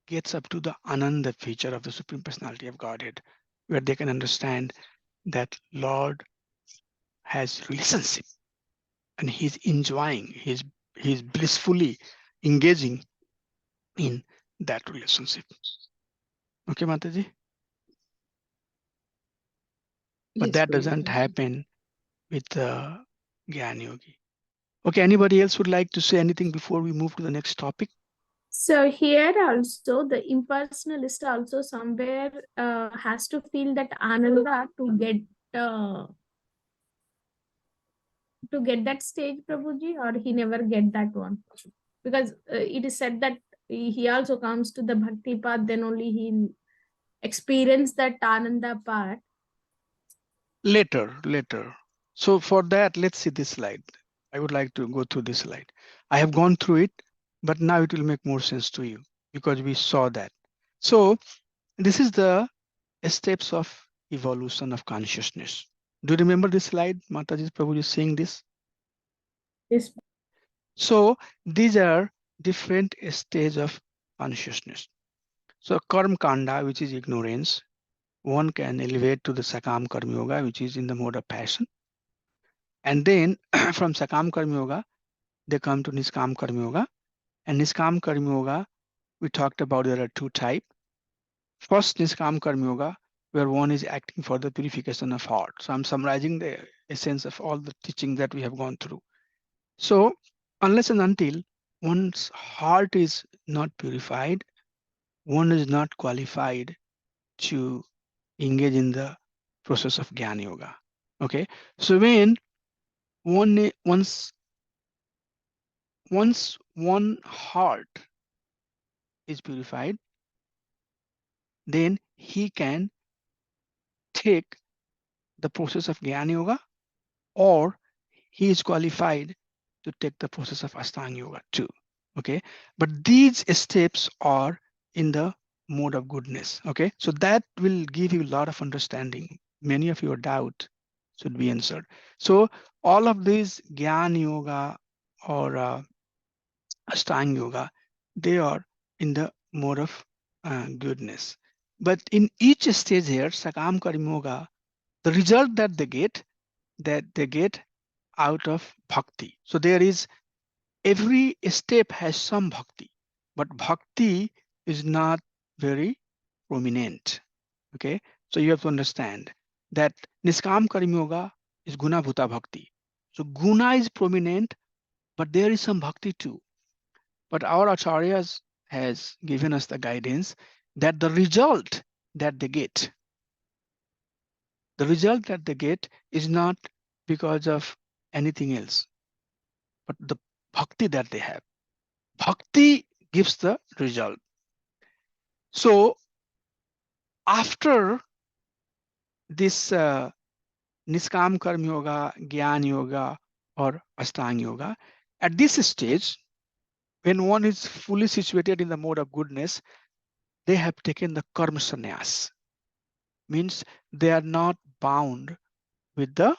gets up to the Ananda feature of the Supreme Personality of Godhead, where they can understand that Lord has relationship and he's enjoying, he's blissfully engaging in that relationship. Okay, Mataji? But Yes, that Prabhu. doesn't Thank you. happen with Gyan Yogi. Okay, anybody else would like to say anything before we move to the next topic? So here also the impersonalist also somewhere has to feel that Ananda uh, to get that stage, Prabhuji, or he never get that one, because it is said that he also comes to the bhakti path, then only he experience that Ananda part. Later. So for that, let's see this slide. I would like to go through this slide. I have gone through it, but now it will make more sense to you because we saw that. So this is the steps of evolution of consciousness. Do you remember this slide? Mataji Prabhu is saying this. Yes. So these are different stages of consciousness. So karma kanda, which is ignorance, one can elevate to the sakam karma yoga, which is in the mode of passion. And then from sakam karma yoga, they come to niskam karma yoga. And niskam karma yoga, we talked about there are two types. First, niskam karma yoga, where one is acting for the purification of heart. So I'm summarizing the essence of all the teaching that we have gone through. So unless and until one's heart is not purified, one is not qualified to engage in the process of Jnana Yoga. Okay, so when once one heart is purified, then he can take the process of Jnana Yoga, or he is qualified to take the process of Ashtanga Yoga too. Okay, but these steps are in the mode of goodness. Okay, so that will give you a lot of understanding. Many of your doubt should be answered. So all of these Jnana Yoga or Ashtanga Yoga, they are in the mode of goodness. But in each stage here, Sakam Karma Yoga, the result that they get out of bhakti. So there is every step has some bhakti, but bhakti is not very prominent. Okay, so you have to understand that Niskam Karma Yoga is Guna Bhuta Bhakti. So Guna is prominent, but there is some Bhakti too. But our Acharyas has given us the guidance that the result that they get, is not because of anything else, but the Bhakti that they have. Bhakti gives the result. So after this Niskam Karma Yoga, Gyan Yoga, or Ashtanga Yoga, at this stage, when one is fully situated in the mode of goodness, they have taken the Karma Sannyas. Means they are not bound with the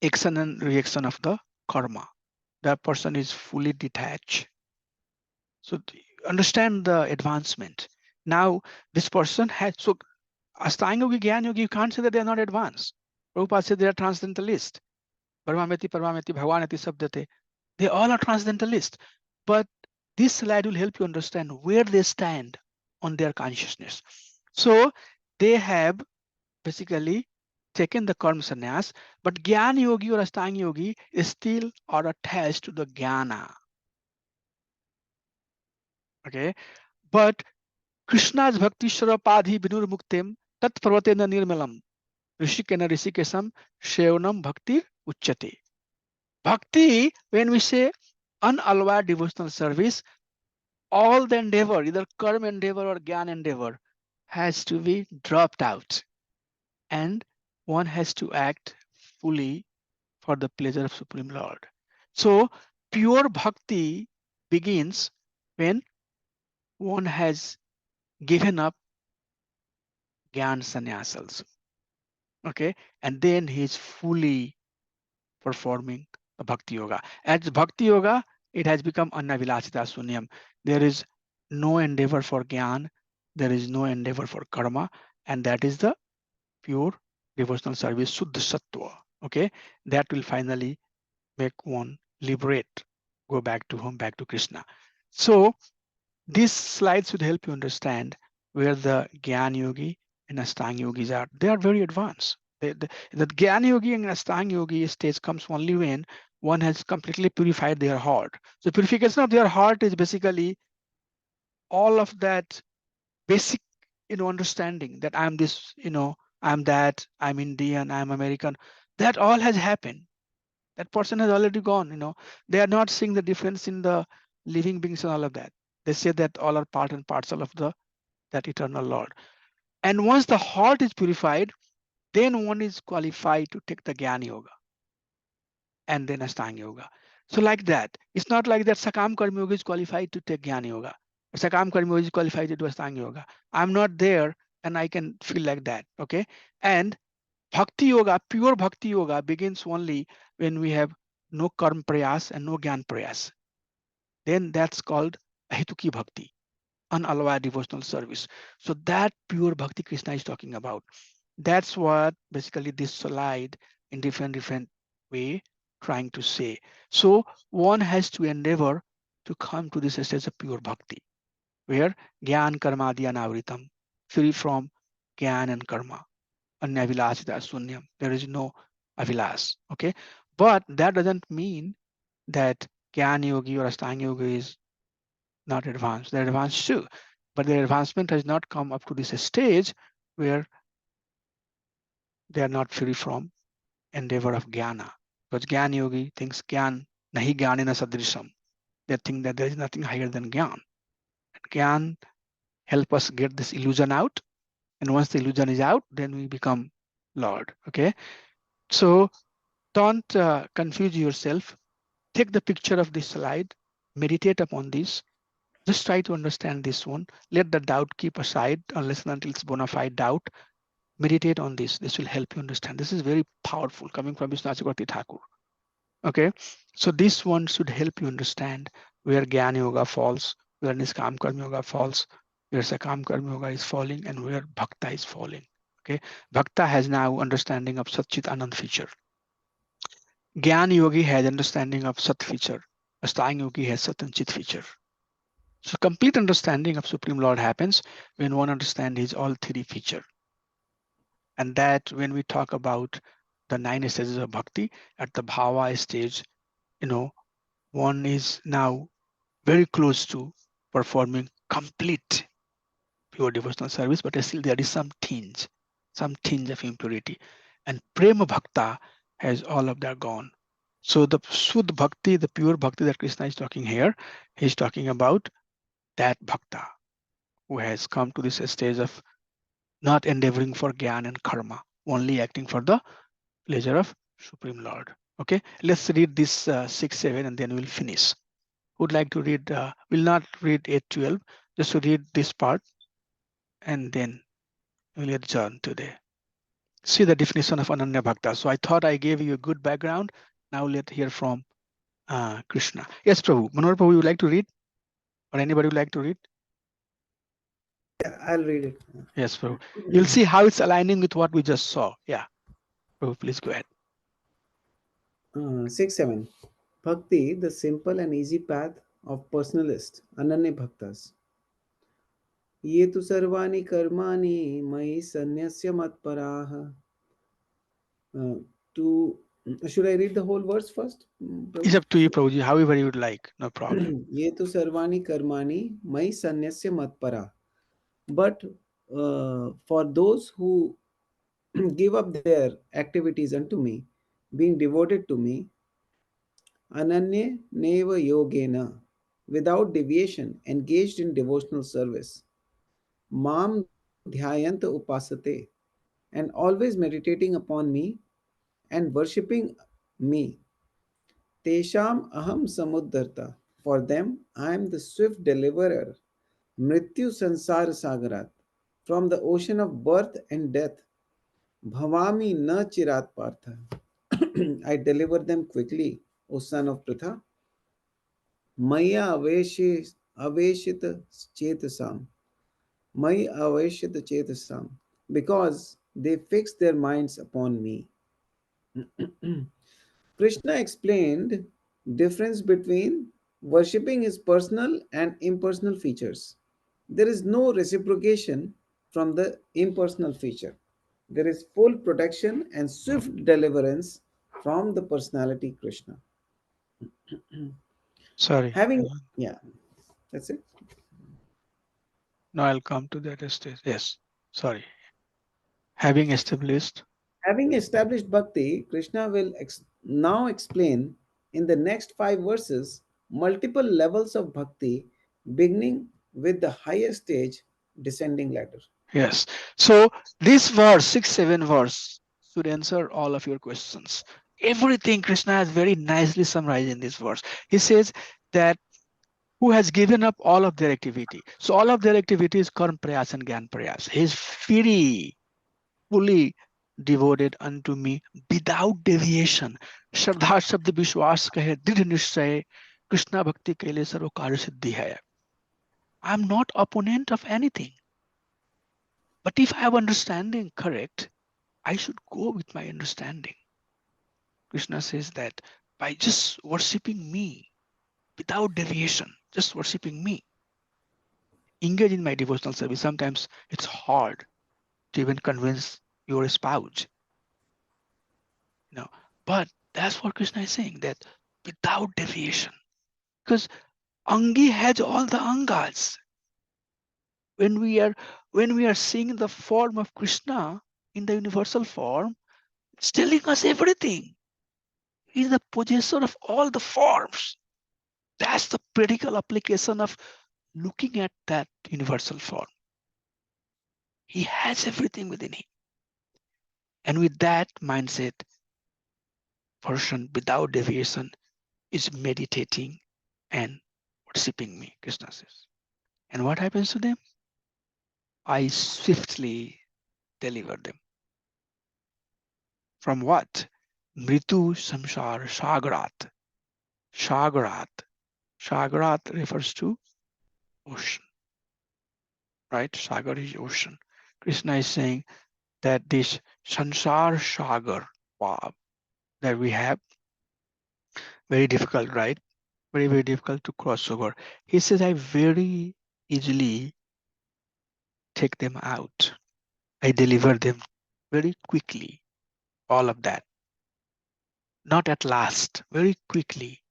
action and reaction of the karma. That person is fully detached. So understand the advancement. Now this person has, so Ashtanga Yogi, Gyan Yogi, you can't say that they are not advanced. Prabhupada said they are transcendentalist. Brahmameti, Paramameti, Bhagavanati, Sabdate. They all are transcendentalist. But this slide will help you understand where they stand on their consciousness. So they have basically taken the karma sannyas, but Jnana Yogi or Ashtanga Yogi is still are attached to the Jnana. Okay, but Krishna's Bhakti Sharapadhi Vinur Muktim Tat Parvatena Nirmalam Rishikena Rishikesam Shevanam Bhakti Uchyate. Bhakti, when we say unalloyed devotional service, all the endeavor, either karma endeavor or Jnana endeavor, has to be dropped out. And one has to act fully for the pleasure of Supreme Lord. So pure bhakti begins when one has given up Gyan Sannyas also. Okay, and then he is fully performing the Bhakti Yoga. As Bhakti Yoga, it has become Annavilasita Sunyam. There is no endeavor for Gyan, there is no endeavor for karma, and that is the pure devotional service, Suddha Sattva. Okay, that will finally make one liberate, go back to home, back to Krishna. So these slides should help you understand where the Gyan Yogi and Ashtanga Yogis are. They are very advanced. The Gyan Yogi and Ashtanga Yogi stage comes only when one has completely purified their heart. So purification of their heart is basically all of that basic, understanding that I'm this, I'm that, I'm Indian, I'm American. That all has happened. That person has already gone. They are not seeing the difference in the living beings and all of that. They say that all are part and parcel of that eternal Lord. And once the heart is purified, then one is qualified to take the Jnana Yoga and then Ashtanga Yoga. So like that, it's not like that Sakam Karma Yoga is qualified to take Jnana Yoga. Or Sakam Karma Yoga is qualified to do Ashtanga Yoga. I'm not there and I can feel like that. Okay. And Bhakti Yoga, pure Bhakti Yoga begins only when we have no Karma Prayas and no Gyan Prayas. Then that's called Ahituki Bhakti, unalloyed devotional service. So that pure Bhakti Krishna is talking about. That's what basically this slide in different way trying to say. So one has to endeavor to come to this stage of pure Bhakti, where Gyan Karma Anavritam, free from Gyan and Karma. Anyavilasita Sunyam. There is no avilas. Okay. But that doesn't mean that Gyan Yogi or Ashtanga Yogi is not advanced. They're advanced too. But their advancement has not come up to this stage where they are not free from endeavor of Jnana. Because Gyan Yogi thinks Gyan nahi Gyanina sadrisham. They think that there is nothing higher than Gyan. And Gyan help us get this illusion out. And once the illusion is out, then we become Lord. Okay. So don't confuse yourself. Take the picture of this slide, meditate upon this. Just try to understand this one. Let the doubt keep aside unless and until it's bona fide doubt. Meditate on this. This will help you understand. This is very powerful coming from Vishnu Chakravarti Thakur. Okay, so this one should help you understand where Jnana Yoga falls, where Niskam Karma Yoga falls, where Sakam Karma Yoga is falling, and where Bhakta is falling. Okay, Bhakta has now understanding of Satchit Anand feature. Gyan Yogi has understanding of Sat feature. Ashtanga Yogi has Sat and Chit feature. So complete understanding of Supreme Lord happens when one understands his all three feature. And that when we talk about the 9 stages of bhakti. At the bhava stage, one is now very close to performing complete pure devotional service, but still there is some tinge of impurity. And prema bhakta has all of that gone. So the Shuddha bhakti, the pure bhakti that Krishna is talking here, he's talking about that bhakta who has come to this stage of not endeavoring for jnana and karma, only acting for the pleasure of Supreme Lord. Okay, let's read this 6, 7 and then we'll finish. Would like to read, we'll not read 8, 12, just to read this part and then we'll adjourn today. See the definition of Ananya Bhakta. So I thought I gave you a good background. Now let's hear from Krishna. Yes, Prabhu. Manohar Prabhu, you would like to read? Or anybody would like to read? Yeah, I'll read it. Yes, Prabhu. You'll see how it's aligning with what we just saw. Yeah. Prabhu, please go ahead. 6, 7. Bhakti, the simple and easy path of personalist, Ananya Bhaktas. ये तु सर्वाणि कर्माणि मयि सन्न्यस्य मत्पराः. Should I read the whole verse first? It's up to you, Prabhuji, however you would like. No problem. ये तु सर्वाणि कर्माणि मयि सन्न्यस्य मत्पराः. But for those who give up their activities unto me, being devoted to me, Ananya neva yogena, without deviation, engaged in devotional service, Mam dhyayanta upasate, and always meditating upon me and worshipping me. Tesham aham samuddarta, for them I am the swift deliverer, Mrityu sansara sagarat, from the ocean of birth and death. Bhavami na chirat partha, I deliver them quickly, O son of Pritha. Maya aveshita chetasam. Maya aveshita chetasam. Because they fix their minds upon me. Krishna explained difference between worshipping his personal and impersonal features. There is no reciprocation from the impersonal feature. There is full protection and swift deliverance from the personality Krishna. Sorry. Yeah, that's it. No, I'll come to that stage. Yes. Sorry. Having established. Having established bhakti, Krishna will now explain in the next 5 verses multiple levels of bhakti, beginning with the highest stage, descending ladder. Yes. So this verse, 6, 7 verse, should answer all of your questions. Everything Krishna has very nicely summarized in this verse. He says that who has given up all of their activity. So all of their activity is karma prayas and gyan prayas. He is very fully devoted unto me without deviation. Shraddha Shabd Vishwas kahe dridh nishchay Krishna Bhakti kaile sarva karya siddhi hai. I am not opponent of anything. But if I have understanding correct, I should go with my understanding. Krishna says that by just worshipping me without deviation, just worshipping me, engage in my devotional service. Sometimes it's hard to even convince your spouse. But that's what Krishna is saying, that without deviation. Because Angi has all the Angas. When we are seeing the form of Krishna in the universal form, it's telling us everything. He is the possessor of all the forms. That's the practical application of looking at that universal form. He has everything within him. And with that mindset, person without deviation is meditating and worshipping me, Krishna says. And what happens to them? I swiftly deliver them. From what? Mritu samsar shagarat. Shagarat. Shagarat refers to ocean. Right? Sagar is ocean. Krishna is saying that this sansar sagar that we have, very difficult, right? Very, very difficult to cross over. He says, I very easily take them out. I deliver them very quickly. All of that. not at last, very quickly,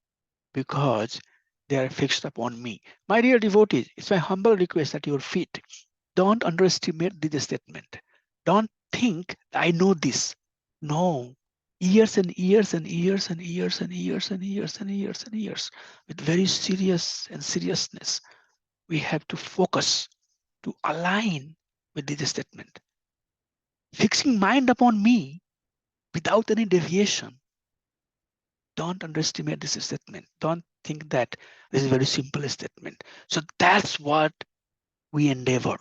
because they are fixed upon me. My dear devotees, it's my humble request at your feet. Don't underestimate this statement. Don't think I know this. No. Years and years and years and years and years and years and years and years, with very serious and seriousness, we have to focus to align with this statement. Fixing mind upon me without any deviation. Don't underestimate this statement. Don't think that this is a very simple statement. So that's what we endeavor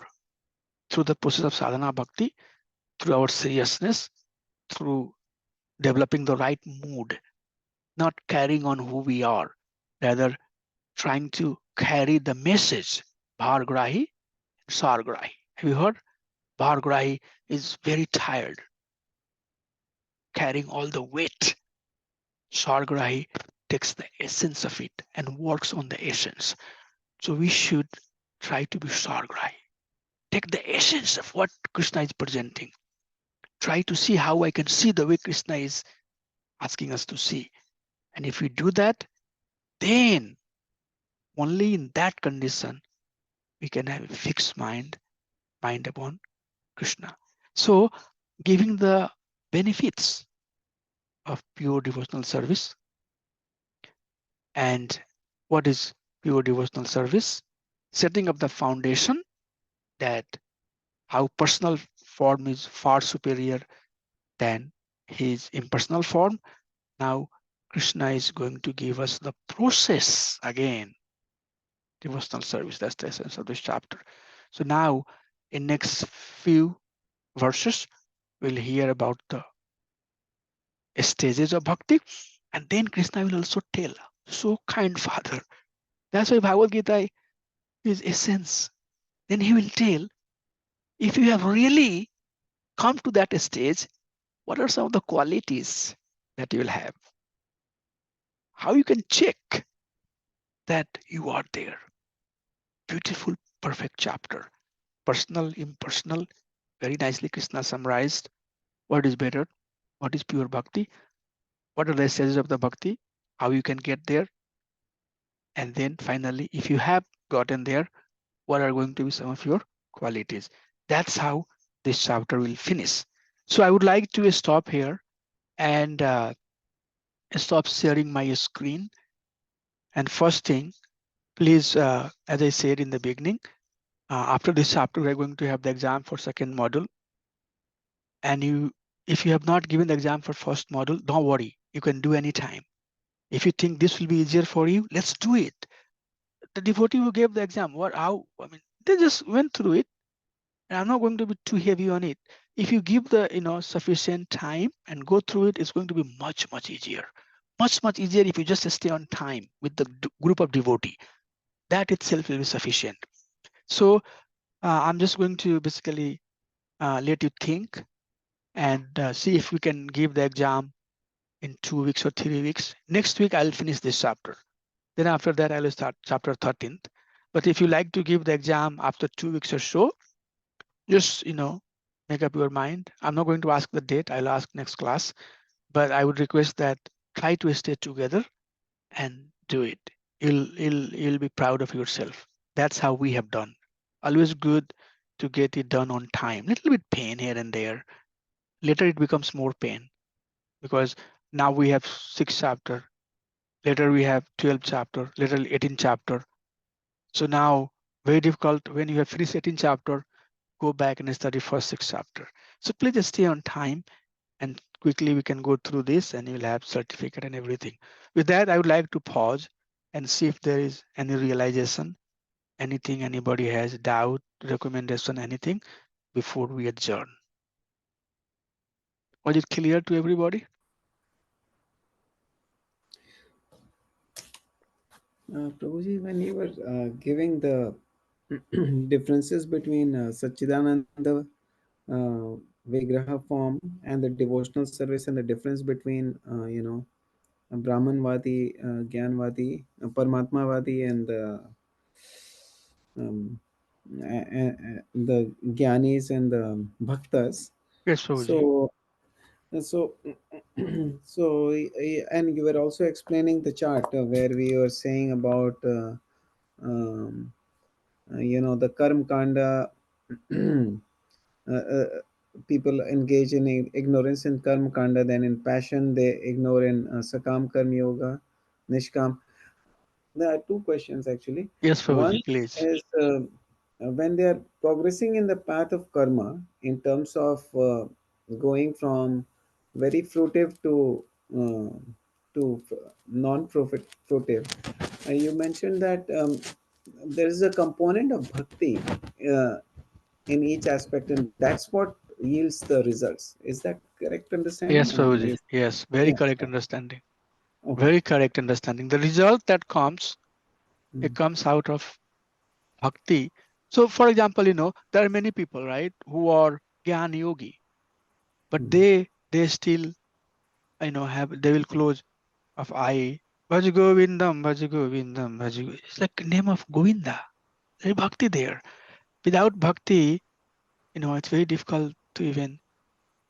through the process of sadhana bhakti, through our seriousness, through developing the right mood, not carrying on who we are, rather trying to carry the message, bhargrahi, sargrahi. Have you heard? Bhargrahi is very tired, carrying all the weight. Sargrahi takes the essence of it and works on the essence. So we should try to be sargrahi. Take the essence of what Krishna is presenting. Try to see how I can see the way Krishna is asking us to see. And if we do that, then only in that condition we can have a fixed mind upon Krishna. So giving the benefits of pure devotional service. And what is pure devotional service? Setting up the foundation that how personal form is far superior than his impersonal form. Now Krishna is going to give us the process again. Devotional service, that's the essence of this chapter. So now in next few verses, we'll hear about the stages of bhakti, and then Krishna will also tell, so kind Father. That's why Bhagavad Gita is essence. Then he will tell, if you have really come to that stage, what are some of the qualities that you will have? How you can check that you are there. Beautiful, perfect chapter. Personal, impersonal, very nicely Krishna summarized what is better, what is pure bhakti, what are the stages of the bhakti, how you can get there, and then finally, if you have gotten there, what are going to be some of your qualities. That's how this chapter will finish. So I would like to stop here and stop sharing my screen. And first thing, please, as I said in the beginning, after this chapter, we're going to have the exam for second module. And if you have not given the exam for first module, don't worry, you can do any time. If you think this will be easier for you, let's do it. The devotee who gave the exam, they just went through it, and I'm not going to be too heavy on it. If you give the sufficient time and go through it, it's going to be much easier. Much easier if you just stay on time with the group of devotee. That itself will be sufficient. So I'm just going to basically let you think and see if we can give the exam in 2 weeks or 3 weeks. Next week, I'll finish this chapter. Then after that, I'll start chapter 13th. But if you like to give the exam after 2 weeks or so, just, make up your mind. I'm not going to ask the date. I'll ask next class. But I would request that try to stay together and do it. You'll be proud of yourself. That's how we have done. Always good to get it done on time. Little bit pain here and there. Later it becomes more pain because now we have 6 chapter. Later we have 12 chapter. Later 18 chapter. So now very difficult when you have finished 18 chapter, go back and study first 6 chapter. So please just stay on time and quickly we can go through this and you'll have certificate and everything. With that, I would like to pause and see if there is any realization, anything anybody has, doubt, recommendation, anything before we adjourn. Was it clear to everybody? Prabhuji, when you were giving the differences between Satchidananda Vigraha form and the devotional service, and the difference between Brahmanvadi, Gyanvadi, Paramatmavadi, and um, the Gyanis and the Bhaktas. Yes, Prabhuji. So And so, and you were also explaining the chart where we were saying about, um, the Karm Kanda. People engage in ignorance in Karm Kanda, then in passion they ignore in Sakam Karm Yoga, Nishkam. There are two questions actually. Yes, One Prabhuji, please. is when they are progressing in the path of karma in terms of going from very fruitive uh, to non-profit fruitive. You mentioned that there is a component of bhakti uh, in each aspect, and that's what yields the results. Is that correct understanding? I Yes, mean, Prabhuji. Yes, very yeah. correct understanding. Okay. Very correct understanding. The result that comes, it Mm, comes out of bhakti. So, for example, there are many people, right, who are Gyan Yogi, but mm, they still, they will close of I. Bhaj Govindam, Bhaj Govindam, Bhaj It's like name of Govinda. There is bhakti there. Without bhakti, it's very difficult to even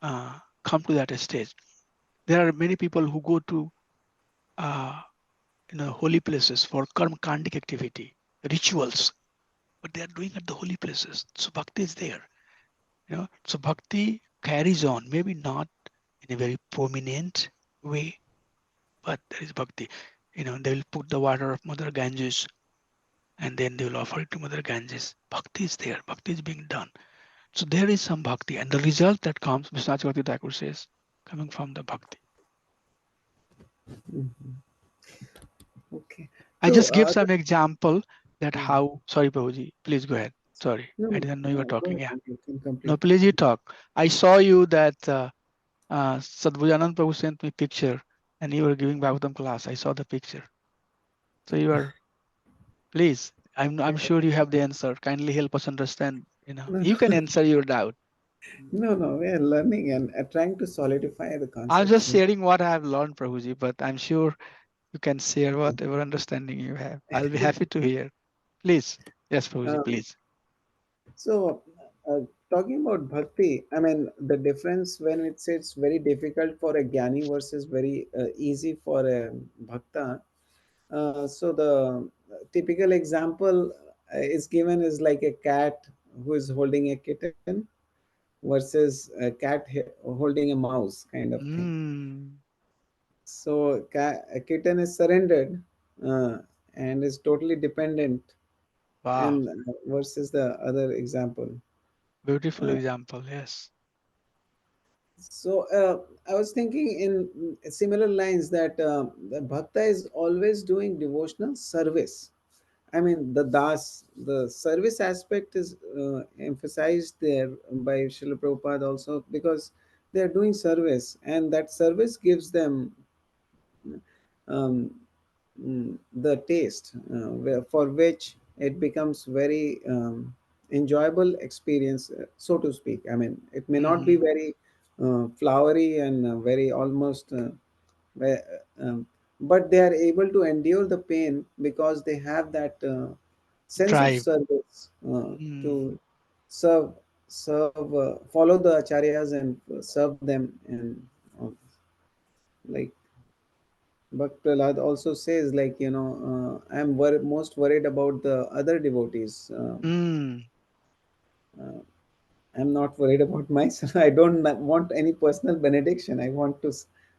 come to that stage. There are many people who go to uh, holy places for karma kandic activity, rituals, but they are doing at the holy places. So bhakti is there. So bhakti carries on, maybe not in a very prominent way, but there is bhakti. They will put the water of Mother Ganges and then they will offer it to Mother Ganges. Bhakti is there. Bhakti is being done. So there is some bhakti, and the result that comes, Vishwanath Chakravarti Thakur says, coming from the bhakti. mhm. Okay. I So, just give some example that mm, how. Sorry, Prabhuji, please go ahead. Sorry, no, I no, didn't know you were go talking. ahead. Yeah, You can no, complete. please you talk. I saw you that Sadhgujanand Prabhu sent me picture, and you were giving Bhagavatam class. I saw the picture. So you are, please. I'm sure you have the answer. Kindly help us understand. No, You can no, answer your doubt. no, no. We are learning and trying to solidify the I'm concepts. just sharing what I have learned, Prabhuji, but I'm sure you can share whatever understanding you have. I'll be happy to hear. Please. Yes, Prabhuji, Um, please. so, talking about bhakti, I mean, the difference when it says it's very difficult for a jnani versus very easy for a bhakta. So the typical example is given is like a cat who is holding a kitten versus a cat holding a mouse kind of thing. Mm, So a kitten is surrendered uh, and is totally dependent, wow. and versus the other example. Beautiful Uh, example. Yes. so I was thinking in similar lines that the bhakta is always doing devotional service. I mean, the service aspect is emphasized there by Srila Prabhupada also, because they are doing service, and that service gives them um, the taste for which it becomes very enjoyable experience, so to speak. I mean, it may not be Hmm. very flowery and very almost where, but they are able to endure the pain because they have that sense of Drive. service Mm, to serve follow the acharyas and serve them, and uh, like Bhakt Prahlad also says, like, I'm most worried about the other devotees. mm. Uh, I'm not worried about myself. I don't want any personal benediction. I want to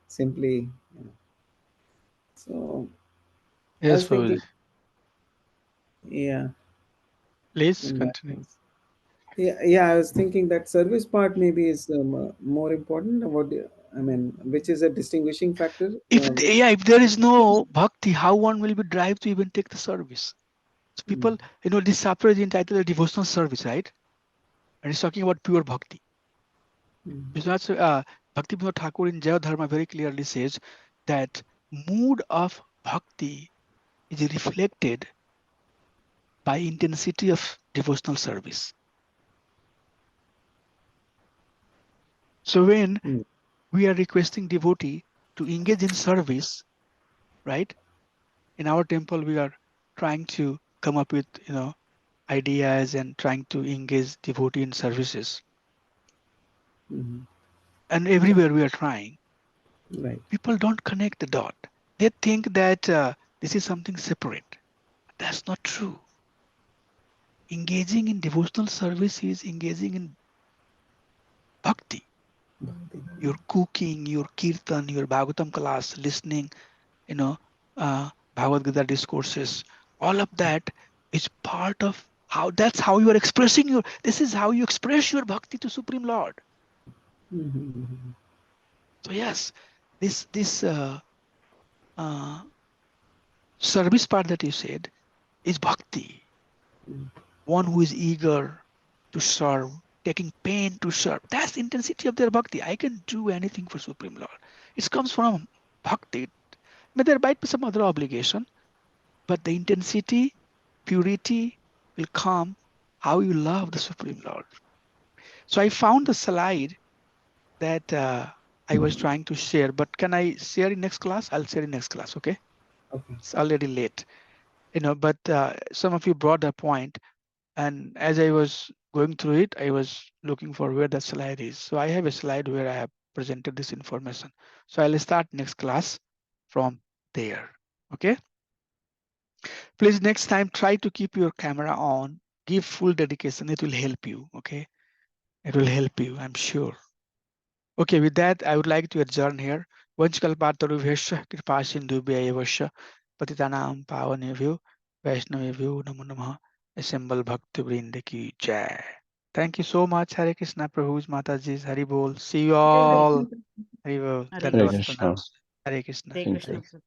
simply, you know. So I Yes, was Prabhuji. thinking, yeah, Please in that continue. sense. Yeah. I was thinking that service part maybe is more important. I mean, which is a distinguishing factor. Which, Yeah, if there is no bhakti, how one will be drive to even take the service? So mm, people, this chapter is entitled a devotional service, right? And it's talking about pure bhakti. mm, Vishwanath, Bhakti Vinod Thakur in Jaya Dharma very clearly says that mood of bhakti is reflected by intensity of devotional service. So when mm, we are requesting devotee to engage in service, right? In our temple, we are trying to come up with, ideas and trying to engage devotee in services. mm. and everywhere we are trying, Right. people don't connect the dot. They think that this is something separate. That's not true. Engaging in devotional service is engaging in bhakti. Bhakti. Your cooking, your kirtan, your Bhagavatam class, listening, you know, Bhagavad Gita discourses, all of that is part of that's how you are expressing this is how you express your bhakti to Supreme Lord. Mhm. So yes, this uh, service part that you said is bhakti. Mm. One who is eager to serve, taking pain to serve. That's the intensity of their bhakti. I can do anything for Supreme Lord. It comes from bhakti. But there might be some other obligation, but the intensity, purity will come how you love the Supreme Lord. So I found the slide that I was trying to share, but can I share in next class? I'll share in next class, okay? Okay. It's already late, but some of you brought a point, and as I was going through it, I was looking for where the slide is. So I have a slide where I have presented this information. So I'll start next class from there, okay? Please next time try to keep your camera on, give full dedication. It will help you, okay? It will help you, I'm sure. Okay, with that, I would like to adjourn here. Vanchkalpatarubhyasya kripasindhubhyayavasya patitanam pavanebhyo vaishnavebhyo namo namaha. Assemble Bhakti Vrinda ki jai. Thank you so much. Hare Krishna Prabhu's Mataji's Hari Bol. See you Hare all. Krishna. Hari Bol. Hare Dandavat Hare Krishna. Pranam. Krishna. Hare Krishna. Hare Thank Krishna. you.